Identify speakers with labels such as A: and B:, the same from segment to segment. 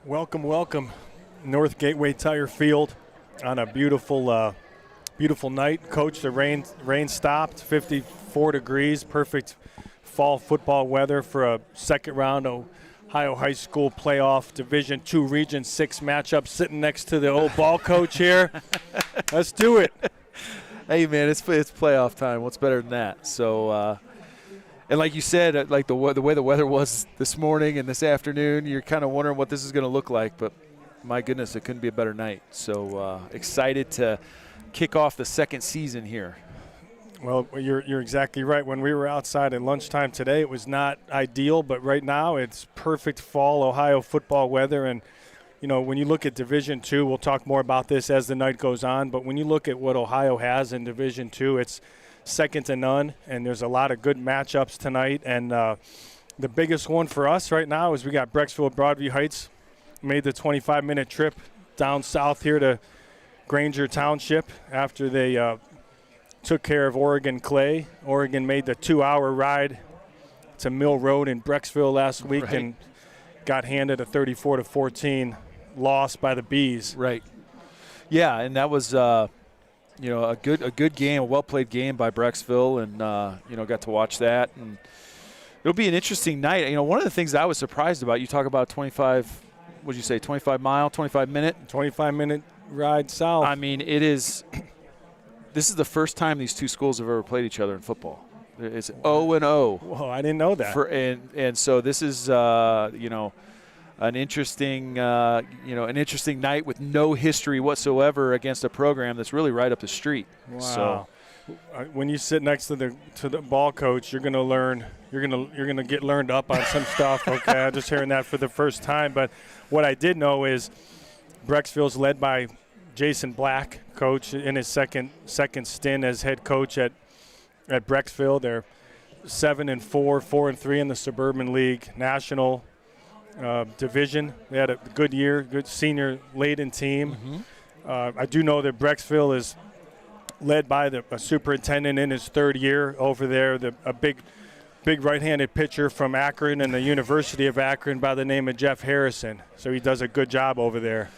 A: Welcome, welcome, North Gateway Tire Field on a beautiful, beautiful night. Coach, the rain stopped. 54 degrees, perfect fall football weather for a second round Ohio High School playoff Division II Region 6 matchup. Sitting next to the old ball coach here. Let's do it.
B: Hey man, it's playoff time. What's better than that? So. And like you said, like the way the weather was this morning and this afternoon, you're kind of wondering what this is going to look like. But my goodness, it couldn't be a better night. So excited to kick off the second season here.
A: Well, you're exactly right. When we were outside at lunchtime today, it was not ideal, but right now it's perfect fall Ohio football weather. And you know, when you look at Division II, we'll talk more about this as the night goes on. But when you look at what Ohio has in Division II, it's second to none, and there's a lot of good matchups tonight. And the biggest one for us right now is we got Brecksville Broadview Heights made the 25-minute trip down south here to Granger Township after they took care of Oregon Clay. Oregon made the 2-hour ride to Mill Road in Brecksville last week and got handed a 34-14 loss by the Bees.
B: Right. Yeah, and that was you know, a good game, a well-played game by Brecksville, and, you know, got to watch that. And it'll be an interesting night. You know, one of the things that I was surprised about, you talk about 25-minute
A: ride south.
B: I mean, this is the first time these two schools have ever played each other in football. It's 0-0.
A: Whoa, I didn't know that.
B: And so this is, you know, an interesting night with no history whatsoever against a program that's really right up the street.
A: Wow.
B: So,
A: when you sit next to the ball coach, you're gonna learn. You're gonna get learned up on some stuff. Okay, I'm just hearing that for the first time. But what I did know is Brecksville's led by Jason Black, coach in his second stint as head coach at Brecksville. They're 7-4, 4-3 in the Suburban League National division. They had a good year, good senior laden team. I do know that Brecksville is led by a superintendent in his third year over there, a big right-handed pitcher from Akron and the University of Akron by the name of Jeff Harrison. So he does a good job over there.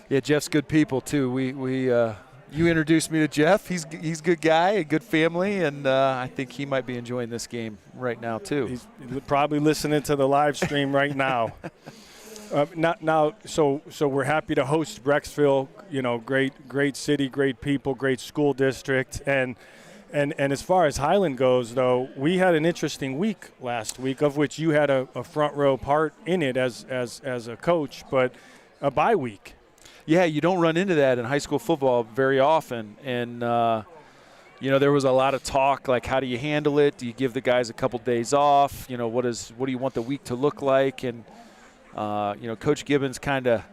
B: Yeah, Jeff's good people too. You introduced me to Jeff. He's a good guy, a good family, and I think he might be enjoying this game right now too.
A: He's probably listening to the live stream right now. So we're happy to host Brecksville. You know, great city, great people, great school district, and as far as Highland goes, though, we had an interesting week last week, of which you had a front row part in it as a coach, but a bye week.
B: Yeah, you don't run into that in high school football very often, and you know, there was a lot of talk like, how do you handle it? Do you give the guys a couple days off? You know, what do you want the week to look like? And you know, Coach Gibbons kind of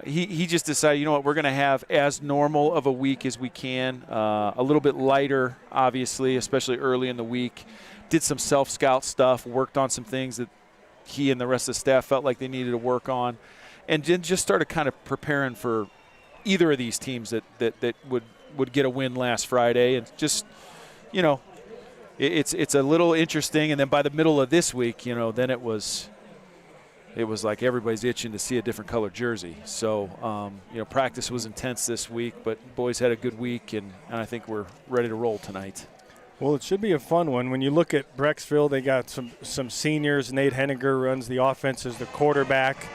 B: he just decided, you know what, we're going to have as normal of a week as we can, a little bit lighter, obviously, especially early in the week. Did some self-scout stuff, worked on some things that he and the rest of the staff felt like they needed to work on. And then just started kind of preparing for either of these teams that would get a win last Friday. And just, you know, it's a little interesting. And then by the middle of this week, you know, then it was like everybody's itching to see a different color jersey. So, you know, practice was intense this week, but boys had a good week, and I think we're ready to roll tonight.
A: Well, it should be a fun one. When you look at Brecksville, they got some seniors. Nate Henniger runs the offense as the quarterback.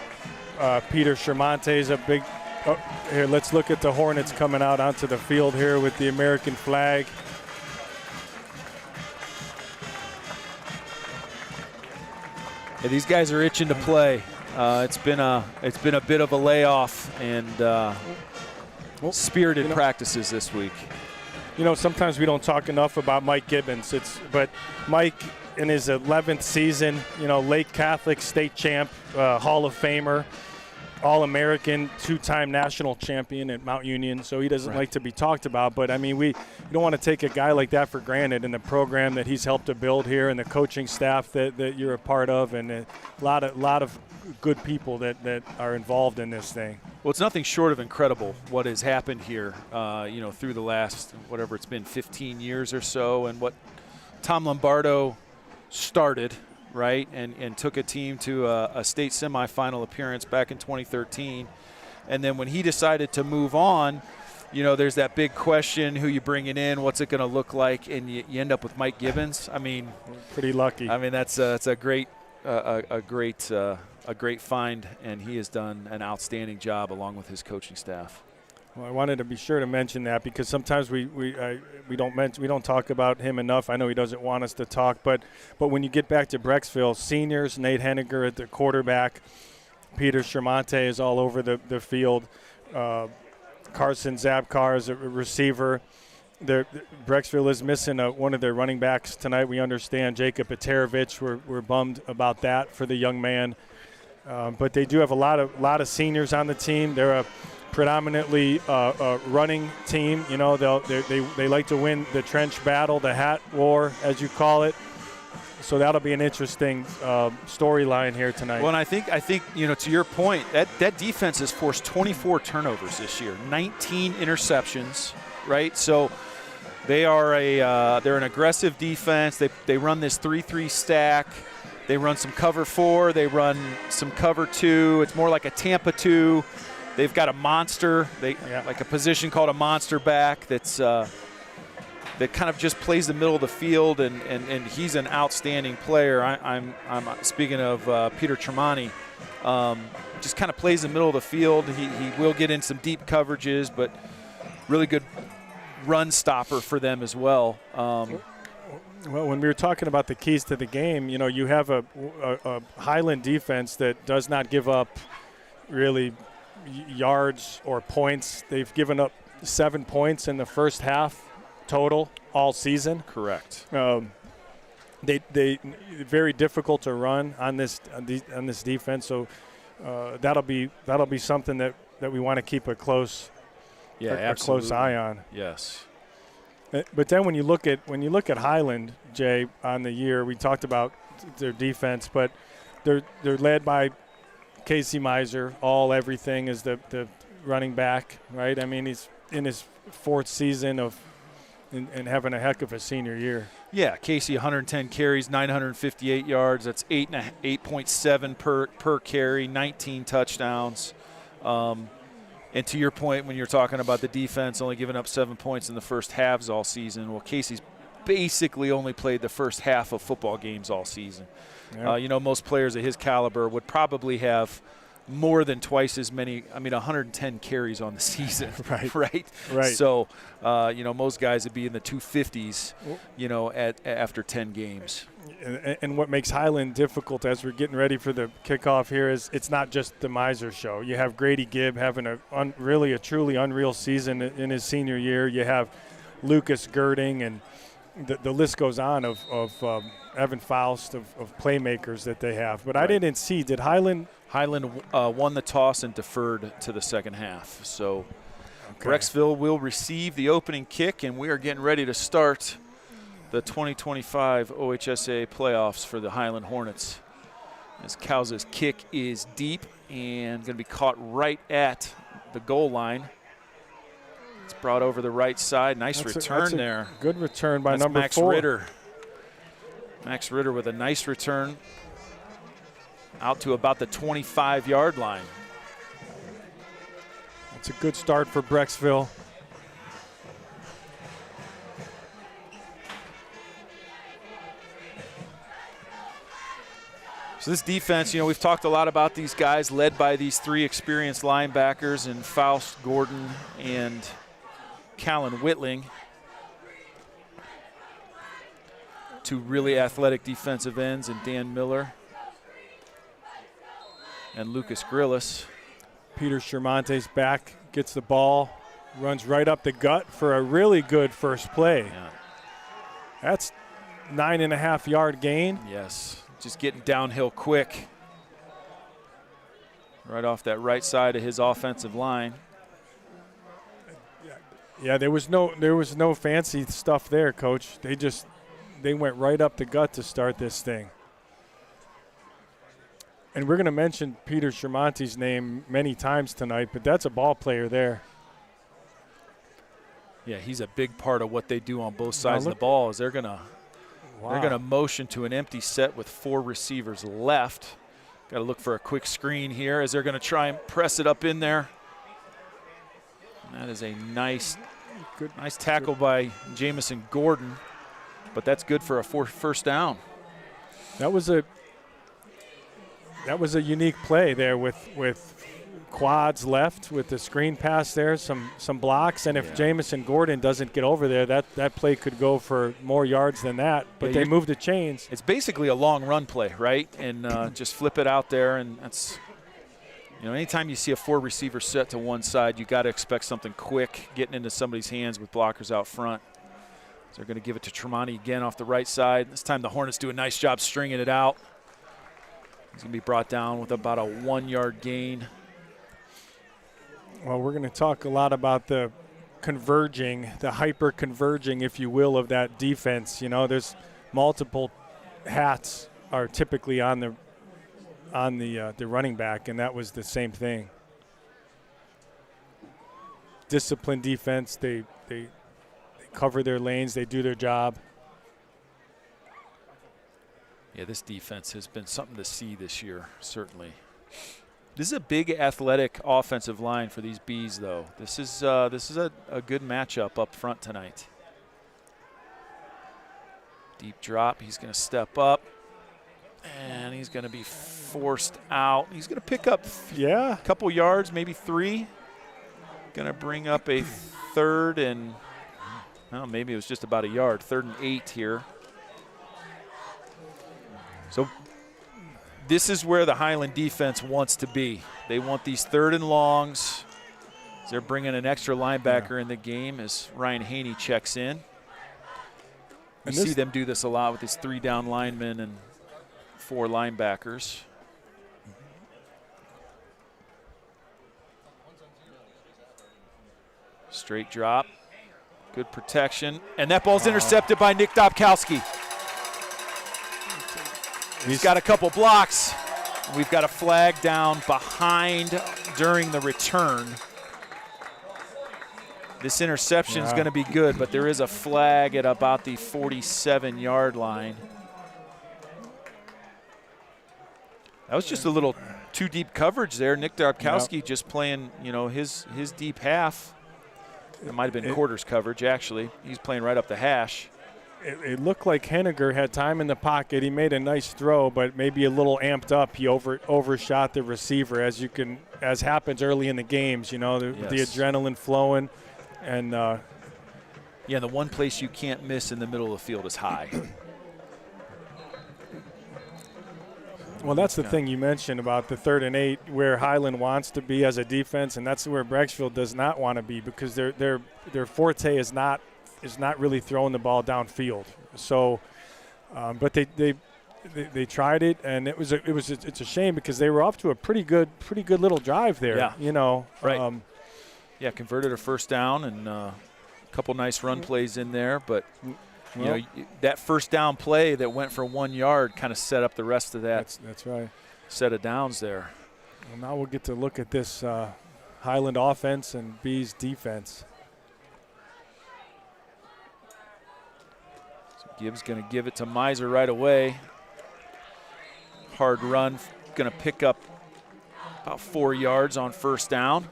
A: Peter Shermonte is a big here, let's look at the Hornets coming out onto the field here with the American flag.
B: Yeah, these guys are itching to play. It's been a bit of a layoff and spirited practices this week.
A: You know, sometimes we don't talk enough about Mike Gibbons. But Mike, in his 11th season, you know, Lake Catholic state champ, Hall of Famer, All-American, two-time national champion at Mount Union, so he doesn't like to be talked about. But, I mean, we don't want to take a guy like that for granted in the program that he's helped to build here and the coaching staff that you're a part of, and a lot of good people that are involved in this thing.
B: Well, it's nothing short of incredible what has happened here, you know, through the last, whatever it's been, 15 years or so, and what Tom Lombardo started, right, and took a team to a state semifinal appearance back in 2013. And then when he decided to move on, you know, there's that big question, who you bringing in, what's it going to look like, and you end up with Mike Gibbons. I mean,
A: pretty lucky.
B: I mean, that's a great find, and he has done an outstanding job along with his coaching staff.
A: Well, I wanted to be sure to mention that because sometimes we don't talk about him enough. I know he doesn't want us to talk, but when you get back to Brecksville, seniors, Nate Henniger at the quarterback, Peter Shermonte is all over the field, Carson Zabkar is a receiver. Brecksville is missing one of their running backs tonight. We understand Jacob Peterovich. We're bummed about that for the young man, but they do have a lot of seniors on the team. They're a predominantly a running team. You know, they like to win the trench battle, the hat war, as you call it. So that'll be an interesting storyline here tonight.
B: Well, and I think you know, to your point, that defense has forced 24 turnovers this year, 19 interceptions, right? So they are they're an aggressive defense. They run this 3-3 stack. They run some cover 4. They run some cover 2. It's more like a Tampa 2. They've got a monster, like a position called a monster back that kind of just plays the middle of the field, and he's an outstanding player. I'm speaking of Peter Tremonti, just kind of plays the middle of the field. He will get in some deep coverages, but really good run stopper for them as well.
A: Well, when we were talking about the keys to the game, you know, you have a Highland defense that does not give up really yards or points. They've given up 7 points in the first half total all season.
B: Correct.
A: They very difficult to run on this defense. So that'll be something that we want to keep a close eye on.
B: Yes.
A: But then when you look at Highland, Jay, on the year, we talked about their defense, but they're led by Casey Melzer. Everything is the running back, right? I mean, he's in his 4th season and having a heck of a senior year.
B: Yeah, Casey, 110 carries, 958 yards. That's 8.7 per carry, 19 touchdowns. And to your point, when you're talking about the defense only giving up 7 points in the first halves all season, well, Casey's basically only played the first half of football games all season. Yep. You know, most players of his caliber would probably have more than twice as many. I mean, 110 carries on the season, right? So, you know, most guys would be in the 250s, you know, after 10 games.
A: And what makes Highland difficult as we're getting ready for the kickoff here is it's not just the Melzer show. You have Grady Gibb having really a truly unreal season in his senior year. You have Lucas Girding, and the list goes on of Evan Faust, of playmakers that they have. But I didn't see, did Highland
B: won the toss and deferred to the second half. So Brecksville will receive the opening kick, and we are getting ready to start the 2025 OHSA playoffs for the Highland Hornets. As Kauza's kick is deep and going to be caught right at the goal line. It's brought over the right side. Nice return there.
A: Good return by number
B: Max
A: 4.
B: Ritter. Max Ritter with a nice return out to about the 25-yard line.
A: It's a good start for Brecksville.
B: So this defense, we've talked a lot about these guys led by these 3 experienced linebackers in Faust, Gordon, and Callan Whitling. 2 really athletic defensive ends in Dan Miller and Lucas Grillis.
A: Peter Schermonte's back, gets the ball, runs right up the gut for a really good first play.
B: Yeah.
A: That's 9.5-yard gain.
B: Yes, just getting downhill quick. Right off that right side of his offensive line.
A: Yeah, there was no fancy stuff there, Coach. They went right up the gut to start this thing. And we're going to mention Peter Schermonte's name many times tonight, but that's a ball player there.
B: Yeah, he's a big part of what they do on both sides of the ball. Is they're gonna motion to an empty set with 4 receivers left. Got to look for a quick screen here as they're going to try and press it up in there. And that is a nice tackle by Jamison Gordon, but that's good for a first down.
A: That was a unique play there with quads left with the screen pass there, some blocks, and if Jamison Gordon doesn't get over there, that play could go for more yards than that. But they moved the chains.
B: It's basically a long run play, right? And just flip it out there, and that's anytime you see a 4 receiver set to one side, you got to expect something quick getting into somebody's hands with blockers out front. So they're going to give it to Tremonti again off the right side. This time the Hornets do a nice job stringing it out. He's going to be brought down with about a 1-yard gain.
A: Well, we're going to talk a lot about the hyper-converging, if you will, of that defense. There's multiple hats are typically on the running back, and that was the same thing. Disciplined defense, they cover their lanes, they do their job.
B: Yeah, this defense has been something to see this year, certainly. This is a big athletic offensive line for these Bees, though. This is a good matchup up front tonight. Deep drop. He's going to step up, and he's going to be forced out. He's going to pick up a couple yards, maybe 3. Going to bring up a 3rd and maybe it was just about a yard. 3rd and 8 here. So this is where the Highland defense wants to be. They want these 3rd and longs. They're bringing an extra linebacker in the game as Ryan Haney checks in. We see them do this a lot with these 3 down linemen and 4 linebackers. Straight drop. Good protection. And that ball's intercepted by Nick Dobkowski. He's got a couple blocks. We've got a flag down behind during the return. This interception is going to be good, but there is a flag at about the 47-yard line. That was just a little too deep coverage there. Nick Dobkowski just playing, his deep half. It might have been quarters coverage, actually. He's playing right up the hash.
A: It looked like Henniger had time in the pocket. He made a nice throw, but maybe a little amped up. He overshot the receiver, as happens early in the games. The adrenaline flowing, and
B: the one place you can't miss in the middle of the field is high.
A: Well, that's the thing you mentioned about the 3rd and 8, where Highland wants to be as a defense, and that's where Brecksville does not want to be, because their forte is not really throwing the ball downfield. So, but they tried it, and it's a shame because they were off to a pretty good little drive there.
B: Yeah. Right. Converted a first down and a couple nice run plays in there, but that first down play that went for 1 yard kind of set up the rest of that.
A: That's right.
B: Set of downs there.
A: Well, now we'll get to look at this Highland offense and Bees defense.
B: Gibbs going to give it to Melzer right away. Hard run, going to pick up about 4 yards on first down.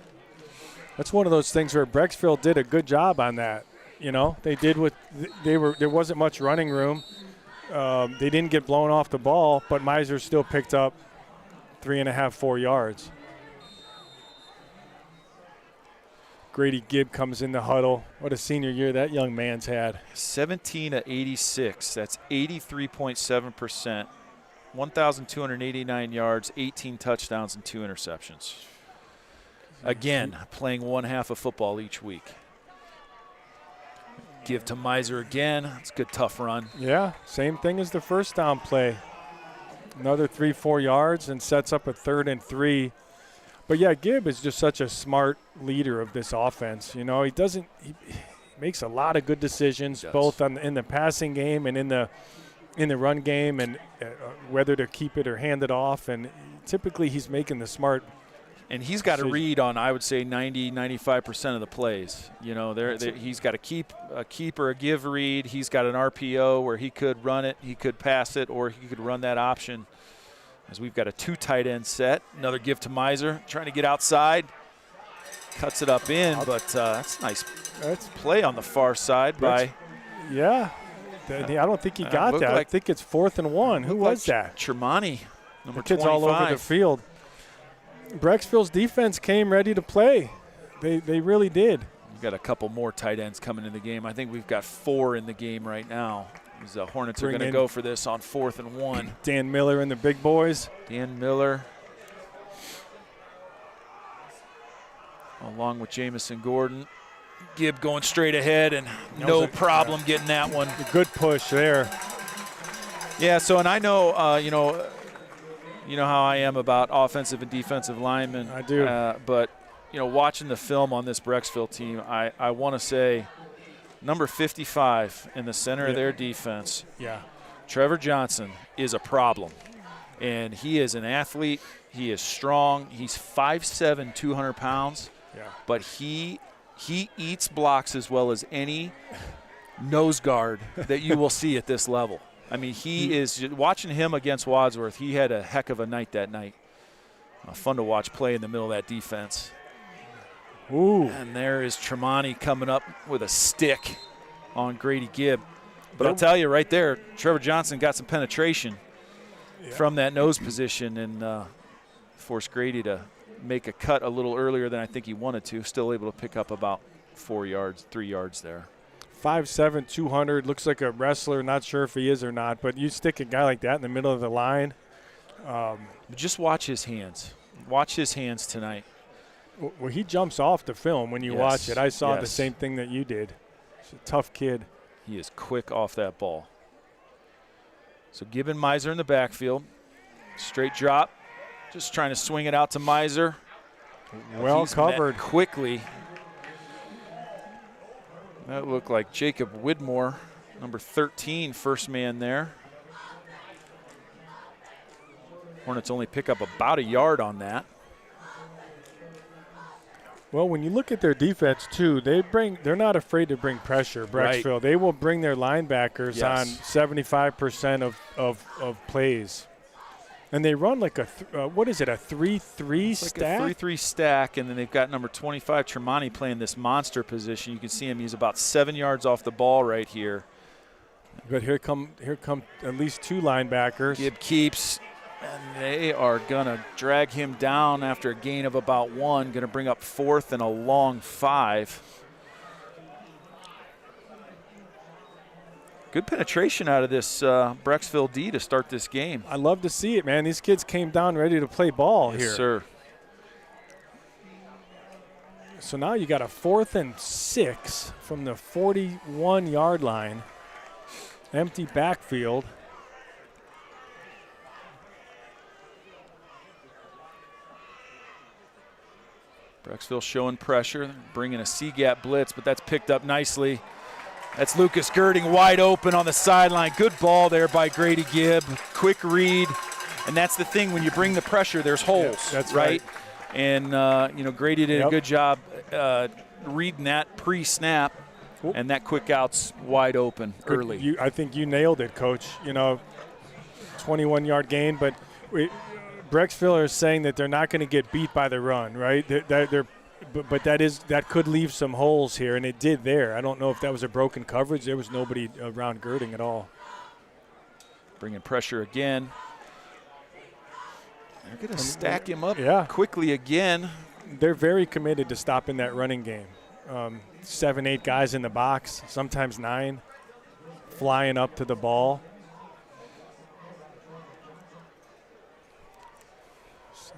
A: That's one of those things where Brecksville did a good job on that. They did there wasn't much running room. They didn't get blown off the ball, but Melzer still picked up 3.5, 4 yards. Grady Gibb comes in the huddle. What a senior year that young man's had.
B: 17 of 86. That's 83.7%. 1,289 yards, 18 touchdowns, and 2 interceptions. Again, playing one half of football each week. Give to Melzer again. It's a good, tough run.
A: Yeah, same thing as the first down play. Another 3-4 yards and sets up a 3rd and 3. But, yeah, Gibb is just such a smart leader of this offense. You know, he makes a lot of good decisions, both in the passing game and in the run game, and whether to keep it or hand it off. And typically he's making the smart.
B: And he's got to read on, I would say, 95% of the plays. You know, he's got a keep or a give read. He's got an RPO where he could run it, he could pass it, or he could run that option. As we've got a 2 tight end set. Another give to Melzer, trying to get outside. Cuts it up in, but that's a nice play on the far side by.
A: Yeah. I don't think he got that. I think it's 4th and 1. Who was that?
B: Tremonti, number 25.
A: Kids all over the field. Brecksville's defense came ready to play. They really did.
B: We've got a couple more tight ends coming in the game. I think we've got 4 in the game right now. The Hornets are going to go for this on 4th and 1.
A: Dan Miller and the big boys.
B: Dan Miller. Along with Jamison Gordon. Gibb going straight ahead, and no problem getting that one.
A: A good push there.
B: Yeah, so, and I know, you know how I am about offensive and defensive linemen.
A: I do.
B: But, you know, watching the film on this Brecksville team, I want to say number 55 in the center of their defense.
A: Yeah.
B: Trevor Johnson is a problem. And he is an athlete. He is strong. He's 5'7", 200 pounds.
A: Yeah.
B: But he eats blocks as well as any nose guard that you will see at this level. I mean, he is – watching him against Wadsworth, he had a heck of a night that night. Fun to watch play in the middle of that defense.
A: Ooh.
B: And there is Tremonti coming up with a stick on Grady Gibb. But I'll tell you right there, Trevor Johnson got some penetration from that nose position and forced Grady to make a cut a little earlier than I think he wanted to. Still able to pick up about 3 yards there.
A: 5'7", 200, looks like a wrestler. Not sure if he is or not, but you stick a guy like that in the middle of the line.
B: Just watch his hands. Watch his hands tonight.
A: Well, he jumps off the film when you watch it. I saw the same thing that you did. He's a tough kid.
B: He is quick off that ball. So Gibb and Melzer in the backfield. Straight drop. Just trying to swing it out to Melzer.
A: Well covered.
B: Quickly. That looked like Jacob Widmore, number 13, first man there. Hornets only pick up about a yard on that.
A: Well, when you look at their defense too, they're not afraid to bring pressure. Brecksville, They will bring their linebackers on 75% of plays, and they run like a 3-3 stack.
B: Like a 3-3 stack, and then they've got number 25 Tremonti playing this monster position. You can see him; he's about 7 yards off the ball right here.
A: But here come at least 2 linebackers.
B: Gibb keeps. And they are going to drag him down after a gain of about 1. Going to bring up 4th and a long 5. Good penetration out of this Brecksville D to start this game.
A: I love to see it, man. These kids came down ready to play ball here.
B: Yes, sir.
A: So now you got a 4th and 6 from the 41-yard line. Empty backfield.
B: Brecksville showing pressure, bringing a C-gap blitz, but that's picked up nicely. That's Lucas Girding wide open on the sideline. Good ball there by Grady Gibb. Quick read. And that's the thing, when you bring the pressure, there's holes.
A: Yep, that's right.
B: And, Grady did a good job reading that pre-snap, and that quick out's wide open early.
A: I think you nailed it, Coach. 21-yard gain, but Brecksville is saying that they're not going to get beat by the run, right? But that could leave some holes here, and it did there. I don't know if that was a broken coverage. There was nobody around Girding at all.
B: Bringing pressure again. They're going to stack him up quickly again.
A: They're very committed to stopping that running game. 7, 8 guys in the box, sometimes 9, flying up to the ball.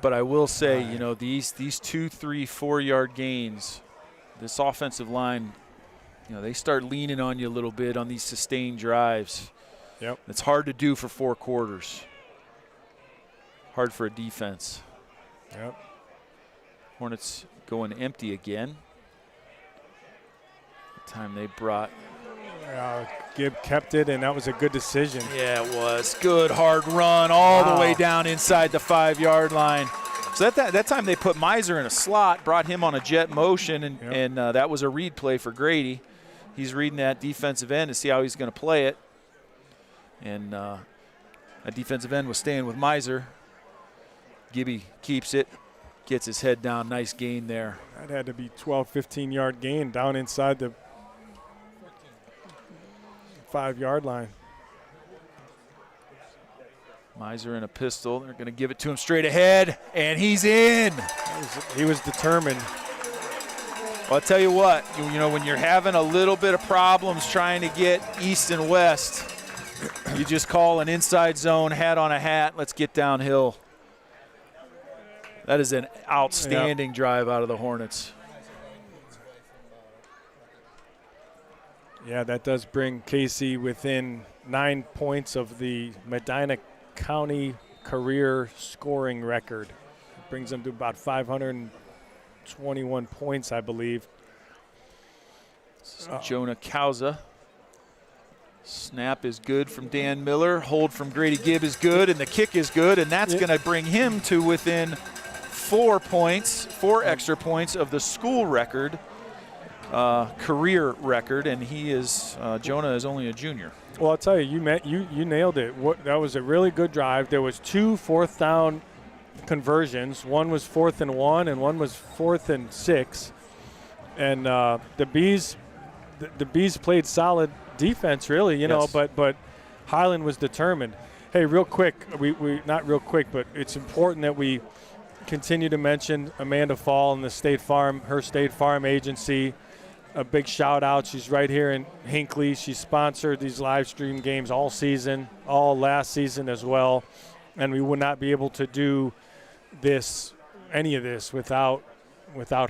B: But I will say, you know, these 2, 3, 4 yard gains, this offensive line, you know, they start leaning on you a little bit on these sustained drives.
A: Yep.
B: It's hard to do for 4 quarters. Hard for a defense.
A: Yep.
B: Hornets going empty again. The time they brought.
A: Gibb kept it, and that was a good decision.
B: Yeah, it was. Good hard run all the way down inside the 5 yard line. So that time they put Melzer in a slot, brought him on a jet motion, and that was a read play for Grady. He's reading that defensive end to see how he's going to play it. And that defensive end was staying with Melzer. Gibby keeps it, gets his head down. Nice gain there.
A: That had to be 12, 15-yard gain down inside the 5 yard line.
B: Melzer in a pistol. They're going to give it to him straight ahead, and he's in.
A: He was determined.
B: Well, I'll tell you what, you know, when you're having a little bit of problems trying to get east and west, you just call an inside zone, hat on a hat, let's get downhill. That is an outstanding drive out of the Hornets.
A: Yeah, that does bring Casey within 9 points of the Medina County career scoring record. It brings them to about 521 points, I believe.
B: Jonah Kauza. Snap is good from Dan Miller. Hold from Grady Gibb is good, and the kick is good, and that's going to bring him to within 4 points, 4 extra points of the school record, career record, and he is Jonah is only a junior.
A: Well, I'll tell you, you nailed it. That was a really good drive. There was 2 fourth down conversions. One was 4th and 1, and one was 4th and 6. And the Bees played solid defense, really, you know. But Highland was determined. Hey, real quick, we not real quick, but it's important that we continue to mention Amanda Fall and the her State Farm agency. A big shout out. She's right here in Hinckley. She sponsored these live stream games all season, all last season as well. And we would not be able to do any of this without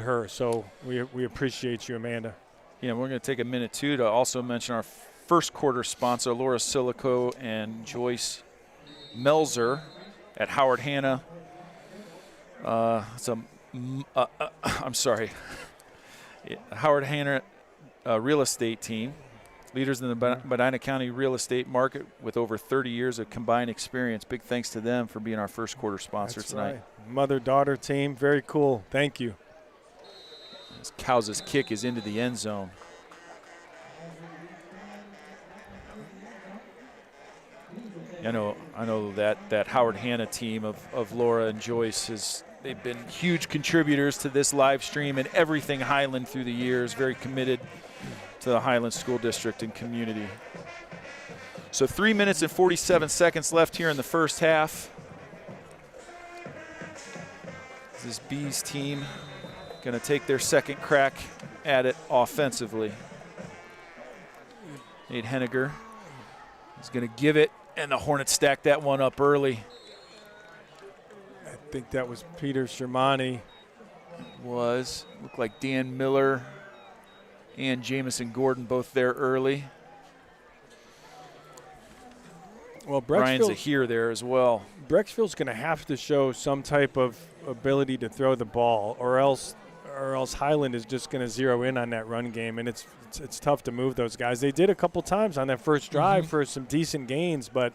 A: her. So we appreciate you, Amanda.
B: Yeah, we're going to take a minute too to also mention our first quarter sponsor, Laura Siliko and Joyce Melzer at Howard Hanna. Howard Hanna real estate team, leaders in the Medina County real estate market with over 30 years of combined experience. Big thanks to them for being our first quarter sponsor tonight.
A: Right. Mother-daughter team, very cool. Thank you.
B: Kauza's kick is into the end zone. I know that Howard Hanna team of Laura and Joyce they've been huge contributors to this live stream and everything Highland through the years, very committed to the Highland School District and community. So 3 minutes and 47 seconds left here in the first half. This Bees team going to take their second crack at it offensively. Nate Henniger is going to give it, and the Hornets stack that one up early.
A: I think that was Peter Shermani.
B: Looked like Dan Miller and Jamison Gordon both there early.
A: Well,
B: Brian's here there as well.
A: Brecksville's going to have to show some type of ability to throw the ball, or else Highland is just going to zero in on that run game, and it's tough to move those guys. They did a couple times on that first drive for some decent gains, but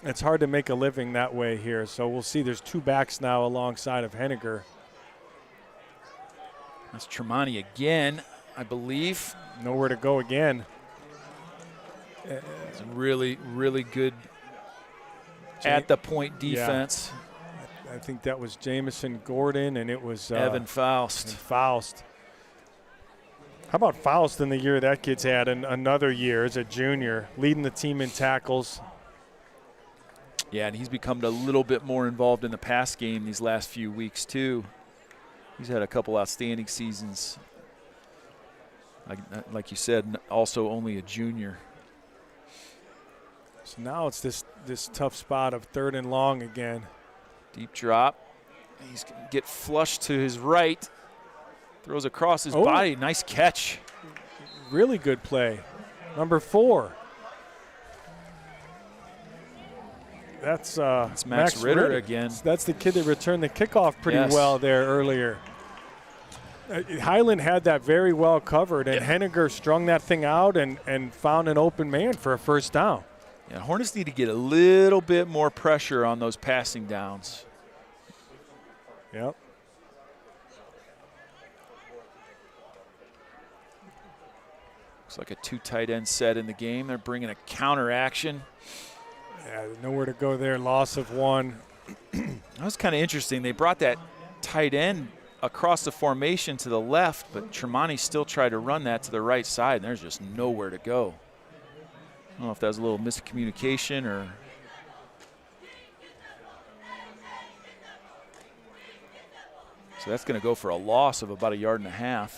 A: it's hard to make a living that way here. So we'll see. There's 2 backs now alongside of Henniger.
B: That's Tremonti again, I believe.
A: Nowhere to go again.
B: It's really, really good at-the-point defense.
A: Yeah. I think that was Jamison Gordon, and it was
B: Evan Faust.
A: How about Faust in the year that kid's had another year as a junior, leading the team in tackles.
B: Yeah, and he's become a little bit more involved in the pass game these last few weeks too. He's had a couple outstanding seasons. Like you said, also only a junior.
A: So now it's this tough spot of 3rd and long again.
B: Deep drop. He's going to get flushed to his right. Throws across his body. Nice catch.
A: Really good play. Number 4. That's
B: Max Ritter again.
A: That's the kid that returned the kickoff pretty well there earlier. Highland had that very well covered, and Henniger strung that thing out and found an open man for a first down.
B: Yeah, Hornets need to get a little bit more pressure on those passing downs.
A: Yep.
B: Looks like a 2 tight end set in the game. They're bringing a counter action.
A: Yeah, nowhere to go there. Loss of 1.
B: That was kind of interesting. They brought that tight end across the formation to the left, but Tremonti still tried to run that to the right side, and there's just nowhere to go. I don't know if that was a little miscommunication or. So that's going to go for a loss of about 1.5 yards.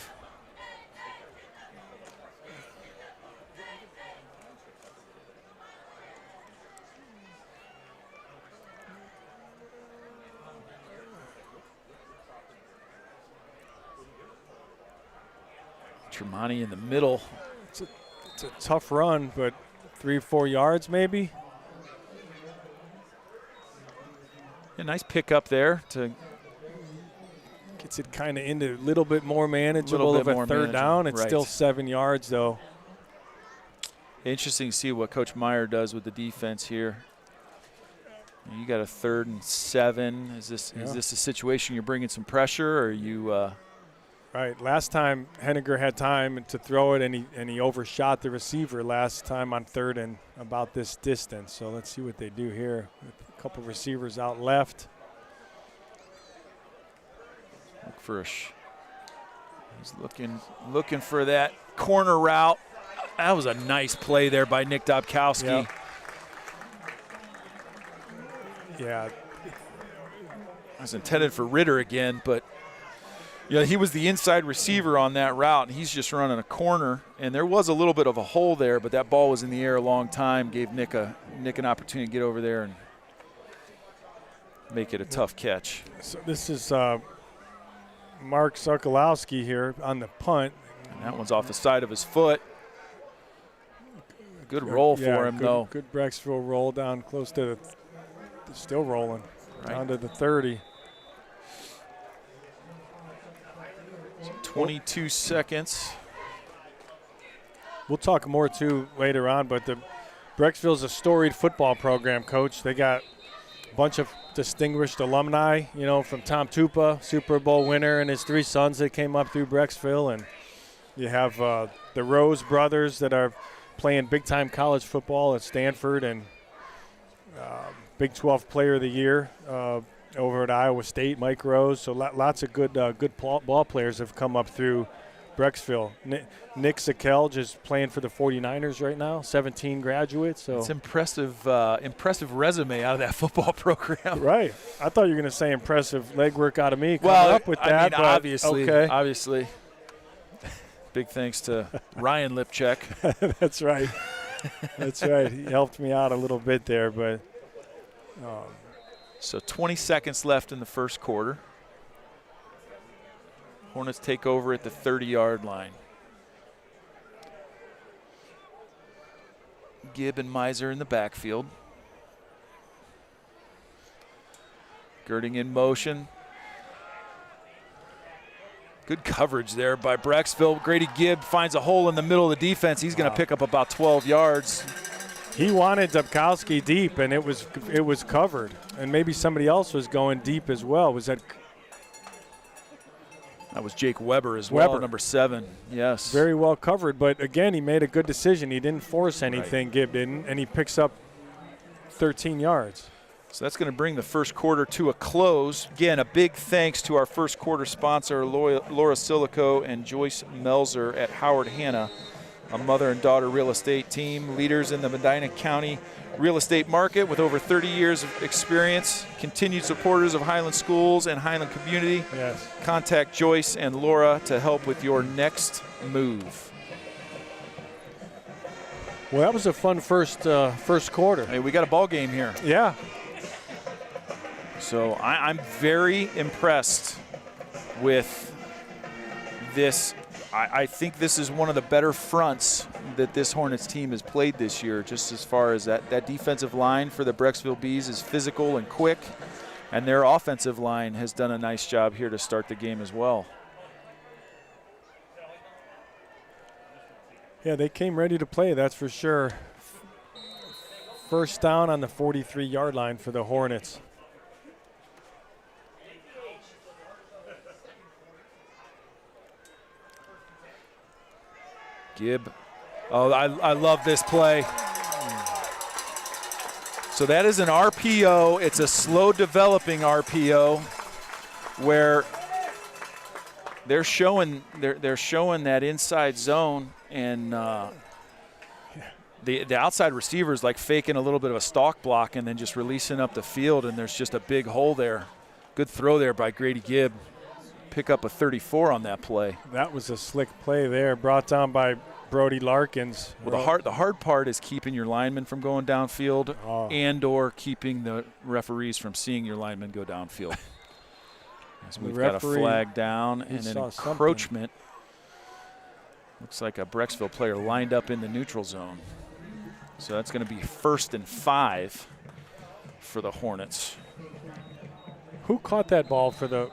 B: Tremonti in the middle.
A: It's a tough run, but 3 or 4 yards maybe.
B: A nice pick up there to
A: gets it kind of into a little bit more manageable of a 3rd down. It's still 7 yards though.
B: Interesting to see what Coach Meyer does with the defense here. You got a 3rd and 7. Is this a situation you're bringing some pressure, or are you?
A: Right. Last time Henniger had time to throw it, and he overshot the receiver last time on 3rd and about this distance. So let's see what they do here. A couple receivers out left.
B: Look for he's looking for that corner route. That was a nice play there by Nick Dobkowski.
A: Yep. Yeah.
B: It was intended for Ritter again, but he was the inside receiver on that route, and he's just running a corner. And there was a little bit of a hole there, but that ball was in the air a long time, gave Nick an opportunity to get over there and make it a tough catch.
A: So this is Mark Sokolowski here on the punt.
B: And that one's off the side of his foot. Good roll for him, though.
A: Good Brecksville roll down close to still rolling, down to the 30.
B: 22 seconds.
A: We'll talk more, too, later on, but Brecksville's a storied football program, Coach. They got a bunch of distinguished alumni, from Tom Tupa, Super Bowl winner, and his 3 sons that came up through Brecksville. And you have the Rose brothers that are playing big-time college football at Stanford, and Big 12 Player of the Year over at Iowa State, Mike Rose. So lots of good ball players have come up through Brecksville. Nick Sakelj is playing for the 49ers right now, 17 graduates. So
B: it's impressive resume out of that football program.
A: Right. I thought you were going to say impressive legwork out of me coming up with that.
B: I mean,
A: but
B: obviously. Big thanks to Ryan Lipchek.
A: That's right. That's right. He helped me out a little bit there, but.
B: So 20 seconds left in the first quarter. Hornets take over at the 30-yard line. Gibb and Melzer in the backfield. Girding in motion. Good coverage there by Brecksville. Grady Gibb finds a hole in the middle of the defense. He's going to pick up about 12 yards.
A: He wanted Dobkowski deep, and it was covered. And maybe somebody else was going deep as well.
B: That was Jake Weber as well, number 7. Yes.
A: Very well covered, but again, he made a good decision. He didn't force anything, Gibb didn't, and he picks up 13 yards.
B: So that's going to bring the first quarter to a close. Again, a big thanks to our first quarter sponsor, Laura Siliko and Joyce Melzer at Howard Hanna. a mother and daughter real estate team, leaders in the Medina County real estate market with over 30 years of experience, continued supporters of Highland schools and Highland community.
A: Yes.
B: Contact Joyce and Laura to help with your next move.
A: Well, that was a fun first quarter.
B: Hey, we got a ball game here.
A: Yeah.
B: So I'm very impressed with this. I think this is one of the better fronts that this Hornets team has played this year, just as far as that defensive line for the Brecksville Bees is physical and quick, and their offensive line has done a nice job here to start the game as well.
A: Yeah, they came ready to play, that's for sure. First down on the 43-yard line for the Hornets.
B: Gibb. Oh, I love this play. So that is an RPO. It's a slow developing RPO where they're showing that inside zone, and the outside receiver is like faking a little bit of a stalk block and then just releasing up the field, and there's just a big hole there. Good throw there by Grady Gibb. Pick up a 34 on that play.
A: That was a slick play there, brought down by Brody Larkins.
B: Well, the hard part is keeping your linemen from going downfield and or keeping the referees from seeing your linemen go downfield. So we've got a flag down and an encroachment. Looks like a Brecksville player lined up in the neutral zone. So that's going to be 1st and 5 for the Hornets.
A: Who caught that ball for the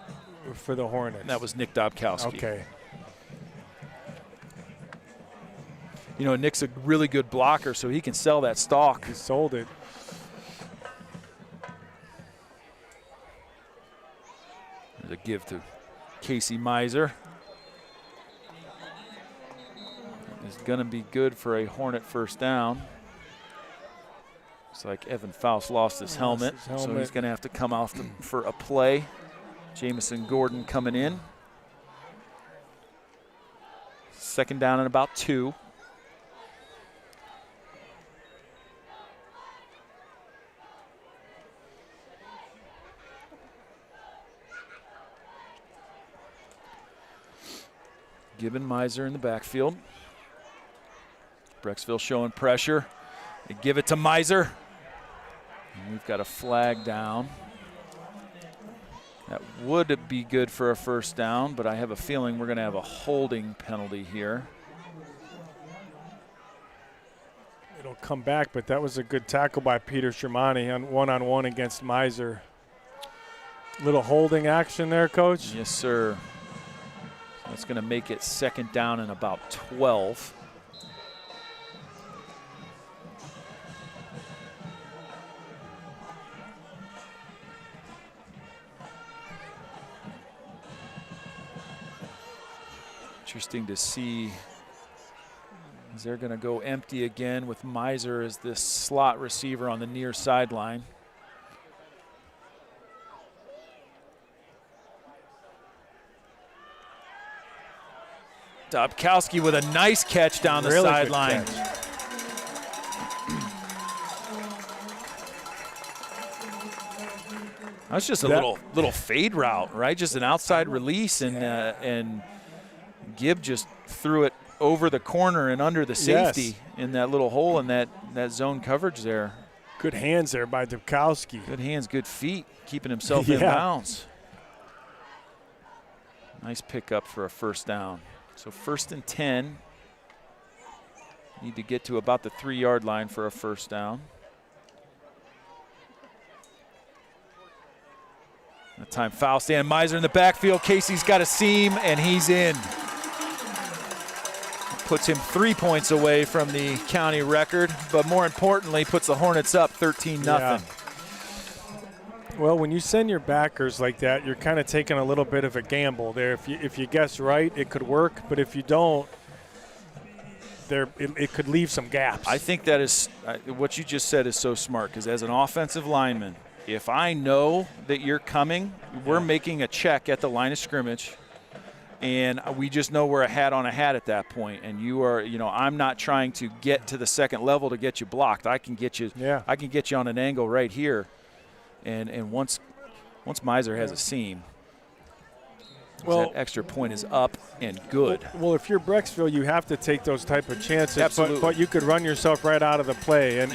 A: Hornets?
B: And that was Nick Dobkowski.
A: Okay.
B: You know, Nick's a really good blocker, so he can sell that stalk.
A: He sold it.
B: There's a give to Casey Melzer. It's going to be good for a Hornet first down. Looks like Evan Faust lost his helmet, so he's going to have to come out for a play. Jamison Gordon coming in. 2nd down and about 2. Gibbon Melzer in the backfield. Brecksville showing pressure. They give it to Melzer. And we've got a flag down. That would be good for a first down, but I have a feeling we're going to have a holding penalty here.
A: It'll come back, but that was a good tackle by Peter Shermani on one-on-one against Melzer. Little holding action there, Coach?
B: Yes, sir. That's going to make it 2nd down and about 12. Interesting to see. Is they're going to go empty again with Melzer as this slot receiver on the near sideline. Dobkowski with a nice catch down the sideline. That's just a little fade route, right? Just an outside release, and Gibb just threw it over the corner and under the safety in that little hole in that zone coverage there.
A: Good hands there by Dobkowski.
B: Good hands, good feet, keeping himself in bounds. Nice pickup for a first down. So 1st and 10. Need to get to about the 3-yard line for a first down. That time Faust and Melzer in the backfield. Casey's got a seam, and he's in. Puts him 3 points away from the county record, but more importantly, puts the Hornets up 13-0.
A: Yeah. Well, when you send your backers like that, you're kind of taking a little bit of a gamble there. If you guess right, it could work, but if you don't, it could leave some gaps.
B: I think that is what you just said is so smart, because as an offensive lineman, if I know that you're coming, we're making a check at the line of scrimmage, And we just know we're a hat on a hat at that point. And you are, I'm not trying to get to the second level to get you blocked. I can get you.
A: Yeah.
B: I can get you on an angle right here. And once Melzer has a seam, that extra point is up and good.
A: Well, if you're Brecksville, you have to take those type of chances.
B: Absolutely.
A: But you could run yourself right out of the play. And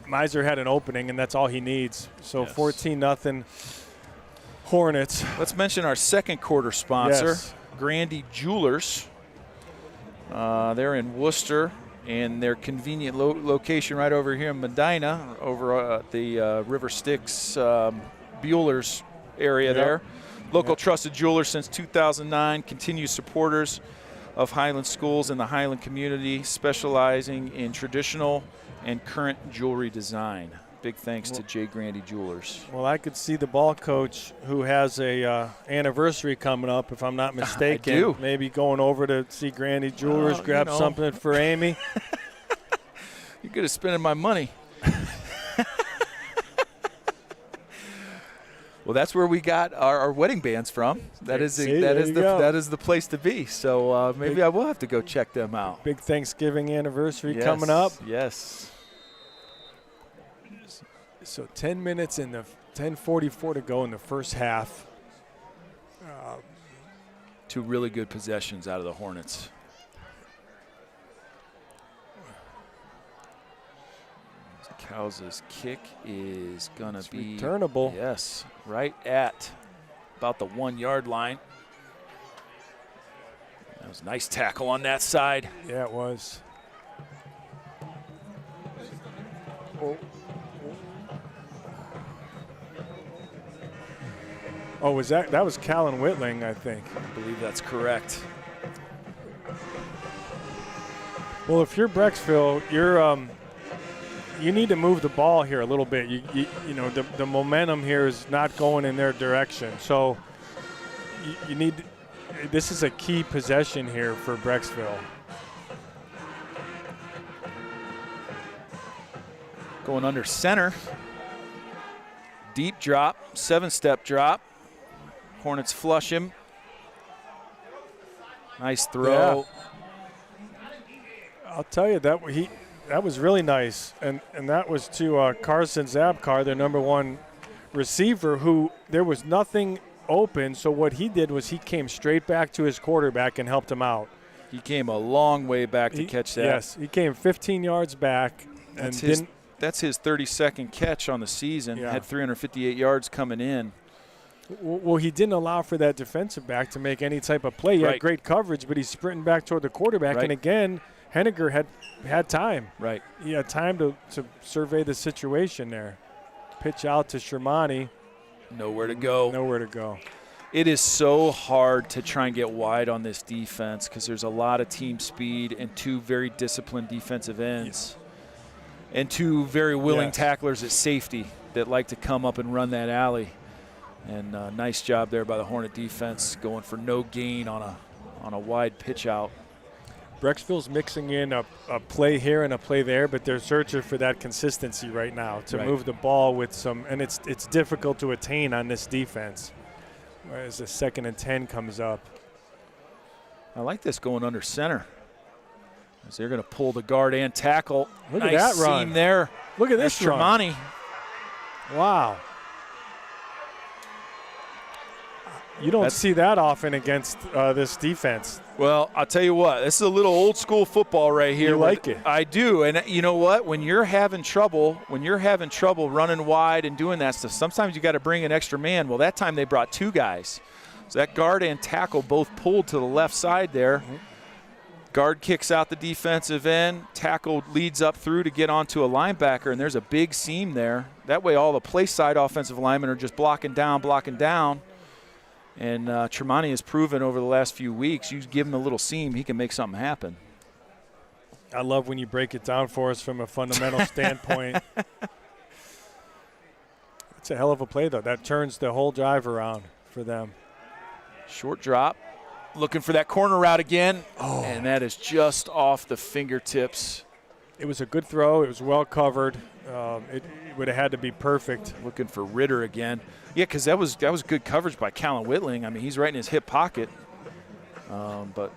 A: Melzer had an opening, and that's all he needs. So 14-0 Hornets.
B: Let's mention our second quarter sponsor,
A: Yes.
B: JGrande Jewlers. They're in Worcester, and their convenient location right over here in Medina, over at the River Styx Jewlers area there. Local trusted jeweler since 2009, continued supporters of Highland schools and the Highland community, specializing in traditional and current jewelry design. Big thanks to JGrande Jewlers.
A: Well, I could see the ball coach, who has a anniversary coming up, if I'm not mistaken.
B: I do.
A: Maybe going over to see Grandy Jewelers, grab something for Amy.
B: You're good at spending my money. Well, that's where we got our wedding bands from. That is the place to be. So maybe I will have to go check them out.
A: Big Thanksgiving anniversary coming up.
B: Yes.
A: So 10 minutes in the 10:44 to go in the first half.
B: Two really good possessions out of the Hornets. Cow's kick is going to be
A: returnable.
B: Yes, right at about the 1 yard line. That was a nice tackle on that side.
A: Yeah, it was. Oh, was that was Callan Whitling, I think.
B: I believe that's correct.
A: Well, if you're Brecksville, you need to move the ball here a little bit. You know the momentum here is not going in their direction. So you need. This is a key possession here for Brecksville.
B: Going under center. Deep drop, 7-step drop. Hornets flush him. Nice throw.
A: Yeah. I'll tell you that was really nice, and that was to Carson Zabkar, their #1 receiver, who there was nothing open. So what he did was he came straight back to his quarterback and helped him out.
B: He came a long way back to catch that.
A: Yes, he came 15 yards back.
B: That's his 32nd catch on the season.
A: Yeah.
B: Had 358 yards coming in.
A: Well, he didn't allow for that defensive back to make any type of play. He had great coverage, but he's sprinting back toward the quarterback. And again, Henniger had time.
B: Right.
A: He had time to survey the situation there. Pitch out to Shermani.
B: Nowhere to go.
A: Nowhere to go.
B: It is so hard to try and get wide on this defense because there's a lot of team speed and two very disciplined defensive ends. And two very willing tacklers at safety that like to come up and run that alley. And nice job there by the Hornet defense, going for no gain on a wide pitch out.
A: Brecksville's mixing in a play here and a play there, but they're searching for that consistency right now to move the ball with some, and it's difficult to attain on this defense. As the 2nd and 10 comes up.
B: I like this going under center. As they're going to pull the guard and tackle.
A: Look at that run.
B: Seam there.
A: Look at this run.
B: Tremonti.
A: Wow. You don't see that often against this defense.
B: Well, I'll tell you what. This is a little old school football right here.
A: You like it?
B: I do. And you know what? When you're having trouble running wide and doing that stuff, sometimes you got to bring an extra man. Well, that time they brought two guys. So that guard and tackle both pulled to the left side there. Mm-hmm. Guard kicks out the defensive end. Tackle leads up through to get onto a linebacker, and there's a big seam there. That way all the play side offensive linemen are just blocking down. And Tremonti has proven over the last few weeks, you give him a little seam, he can make something happen.
A: I love when you break it down for us from a fundamental standpoint. It's a hell of a play, though. That turns the whole drive around for them.
B: Short drop. Looking for that corner route again. And that is just off the fingertips.
A: It was a good throw. It was well covered. it would have had to be perfect.
B: Looking for Ritter again. Yeah, because that was good coverage by Callan Whitling. I mean, he's right in his hip pocket. But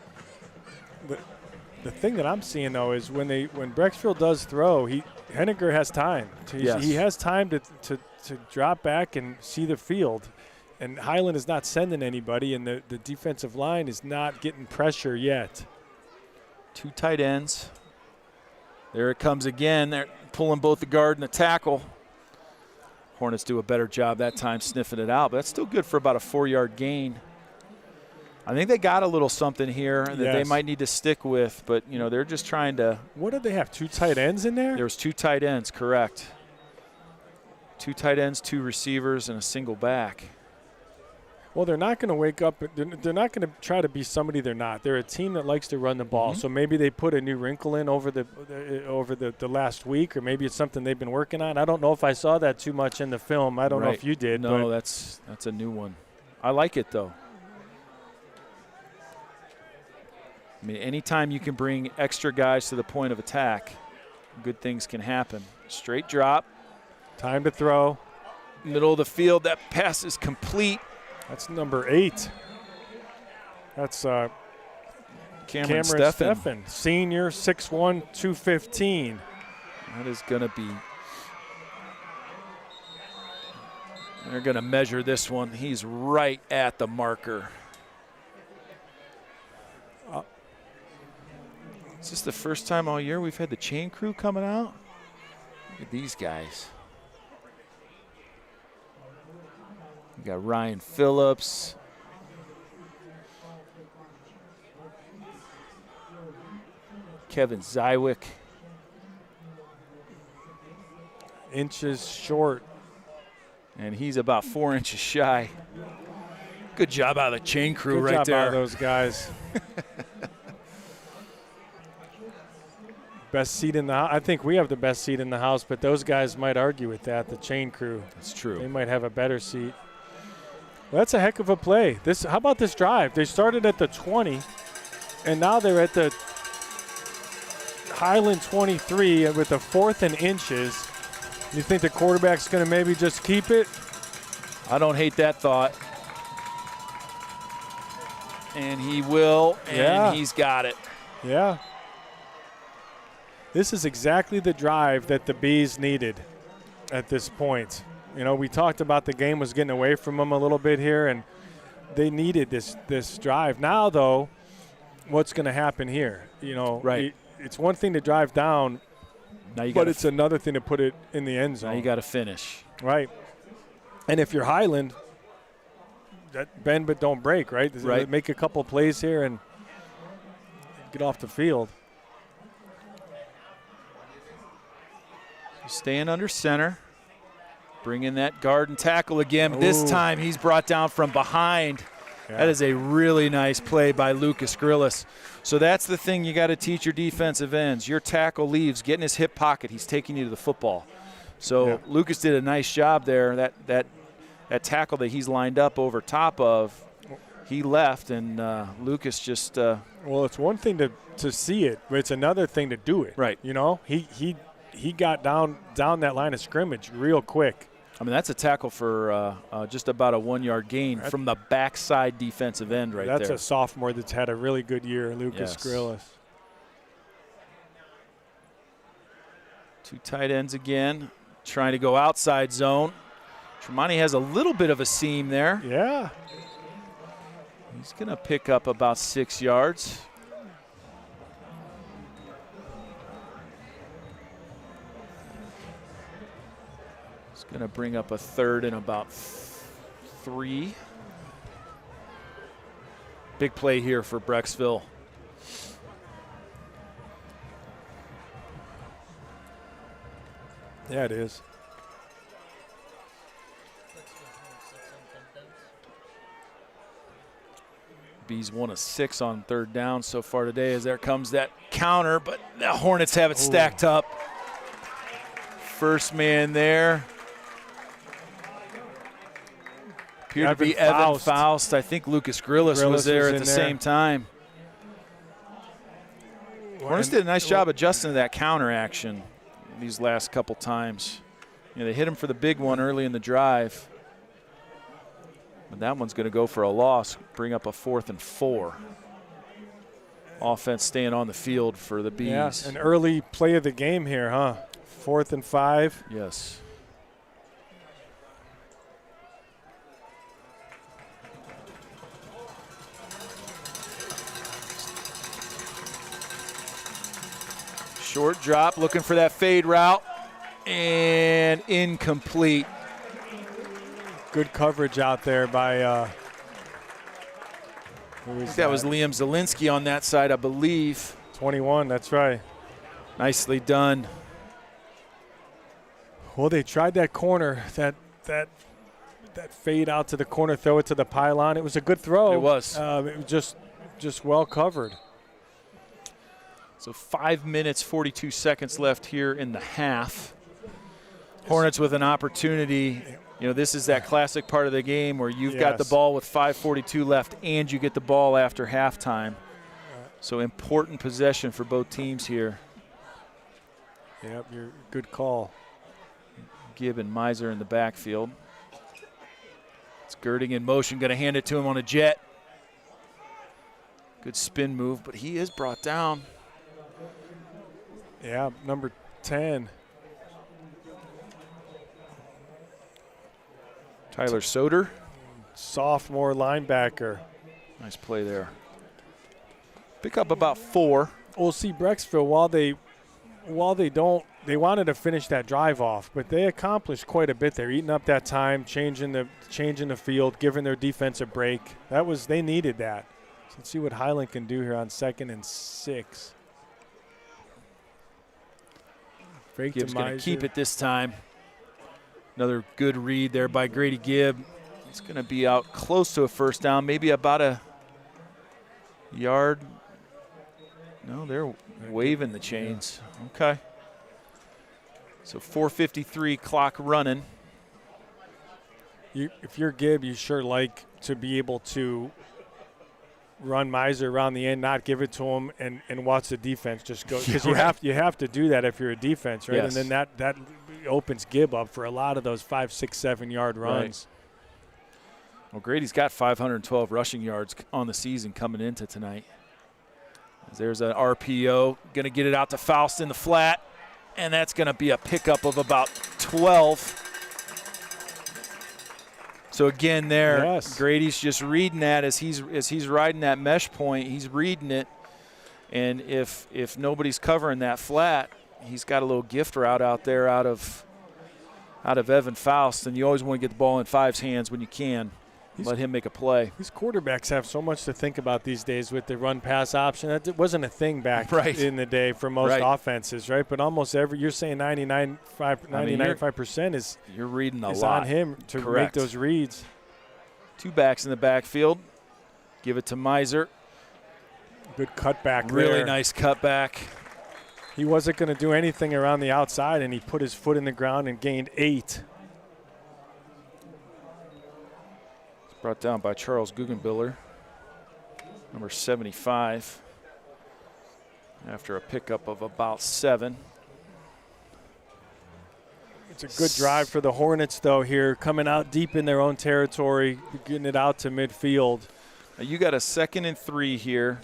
A: the thing that I'm seeing, though, is when Brecksville does throw, Henniger has time. He has time to drop back and see the field. And Highland is not sending anybody, and the defensive line is not getting pressure yet.
B: 2 tight ends. There it comes again. They're pulling both the guard and the tackle. Hornets do a better job that time sniffing it out, but that's still good for about a 4-yard gain. I think they got a little something here that they might need to stick with, but, you know, they're just trying to.
A: What did they have, 2 tight ends in there?
B: There was 2 tight ends, correct. 2 tight ends, 2 receivers, and a single back.
A: Well, they're not going to wake up. They're not going to try to be somebody they're not. They're a team that likes to run the ball. So maybe they put a new wrinkle in over the last week, or maybe it's something they've been working on. I don't know if I saw that too much in the film. I don't know if you did.
B: No, that's a new one. I like it, though. I mean, anytime you can bring extra guys to the point of attack, good things can happen. Straight drop.
A: Time to throw.
B: Middle of the field. That pass is complete.
A: That's number 8. That's
B: Cameron Steffen.
A: Senior, 6'1", 215.
B: That is going to be. They're going to measure this one. He's right at the marker. Is this the first time all year we've had the chain crew coming out? Look at these guys. You got Ryan Phillips. Kevin Zywick.
A: Inches short.
B: And he's about 4 inches shy. Good job out of the chain crew right there.
A: Good job out of those guys. Best seat in the house. I think we have the best seat in the house, but those guys might argue with that, the chain crew.
B: That's true.
A: They might have a better seat. Well, that's a heck of a play. How about this drive? They started at the 20, and now they're at the Highland 23 with a 4th and inches. You think the quarterback's going to maybe just keep it?
B: I don't hate that thought. And he will, and he's got it.
A: Yeah. This is exactly the drive that the Bees needed at this point. You know, we talked about the game was getting away from them a little bit here, and they needed this drive. Now, though, what's going to happen here? You know, it's one thing to drive down, but it's another thing to put it in the end zone.
B: Now you got to finish.
A: Right. And if you're Highland, that bend but don't break, right?
B: Right.
A: Make a couple plays here and get off the field.
B: Staying under center. Bring in that guard and tackle again. But this time he's brought down from behind. Yeah. That is a really nice play by Lucas Grillis. So that's the thing you got to teach your defensive ends. Your tackle leaves, get in his hip pocket. He's taking you to the football. So Lucas did a nice job there. That tackle that he's lined up over top of, he left, and Lucas just
A: well, it's one thing to see it, but it's another thing to do it.
B: Right.
A: You know, he got down that line of scrimmage real quick.
B: I mean, that's a tackle for just about a 1-yard gain from the backside defensive end right there.
A: That's a sophomore that's had a really good year, Lucas Grillis.
B: 2 tight ends again, trying to go outside zone. Tremonti has a little bit of a seam there.
A: Yeah.
B: He's going to pick up about 6 yards. Going to bring up a 3rd and about 3. Big play here for Brecksville.
A: Yeah, it is.
B: Bees 1 of 6 on 3rd down so far today as there comes that counter, but the Hornets have it stacked up. First man there. Appeared to be Evan Faust. I think Lucas Grillis was there at the same time. Hornets did a nice job adjusting to that counter action. these last couple times. You know, they hit him for the big one early in the drive. But that one's going to go for a loss, bring up a 4th and 4. Offense staying on the field for the Bees.
A: Yeah, an early play of the game here, huh? 4th and 5.
B: Yes. Short drop, looking for that fade route, and incomplete.
A: Good coverage out there by
B: I think that was Liam Zielinski on that side, I believe.
A: 21, that's right.
B: Nicely done.
A: Well, they tried that corner, that fade out to the corner, throw it to the pylon. It was a good throw.
B: It was.
A: It was just well covered.
B: So 5 minutes, 42 seconds left here in the half. Hornets with an opportunity. You know, this is that classic part of the game where you've got the ball with 5:42 left and you get the ball after halftime. So important possession for both teams here.
A: Yep, you're good call.
B: Gibb and Melzer in the backfield. It's Girding in motion, going to hand it to him on a jet. Good spin move, but he is brought down.
A: Yeah, number 10.
B: Tyler Soder.
A: Sophomore linebacker.
B: Nice play there. Pick up about 4.
A: We'll see Brecksville, while they wanted to finish that drive off, but they accomplished quite a bit there, eating up that time, changing the field, giving their defense a break. They needed that. So let's see what Highland can do here on 2nd and 6.
B: Gibb's going to keep it this time. Another good read there by Grady Gibb. It's going to be out close to a first down, maybe about a yard. No, they're waving the chains. Okay. So 4:53 clock running.
A: If you're Gibb, you sure like to be able to run Melzer around the end, not give it to him, and watch the defense just go. Because you have to do that if you're a defense, right?
B: Yes.
A: And then that opens Gibb up for a lot of those 5, 6, 7-yard runs.
B: Right. Well, Grady's got 512 rushing yards on the season coming into tonight. There's an RPO, going to get it out to Faust in the flat, and that's going to be a pickup of about 12. So again there, Grady's just reading that as he's riding that mesh point. He's reading it, and if nobody's covering that flat, he's got a little gift route out there out of Evan Faust, and you always want to get the ball in Five's hands when you can. Let him make a play.
A: These quarterbacks have so much to think about these days with the run-pass option. That wasn't a thing back in the day for most offenses, right? But almost you're saying 95% is
B: you're reading a lot
A: on him to make those reads.
B: 2 backs in the backfield. Give it to Melzer.
A: Good cutback there.
B: Really nice cutback.
A: He wasn't going to do anything around the outside, and he put his foot in the ground and gained 8.
B: Brought down by Charles Guggenbiller, number 75, after a pickup of about 7.
A: It's a good drive for the Hornets, though, here, coming out deep in their own territory, getting it out to midfield.
B: Now you got a 2nd and 3 here,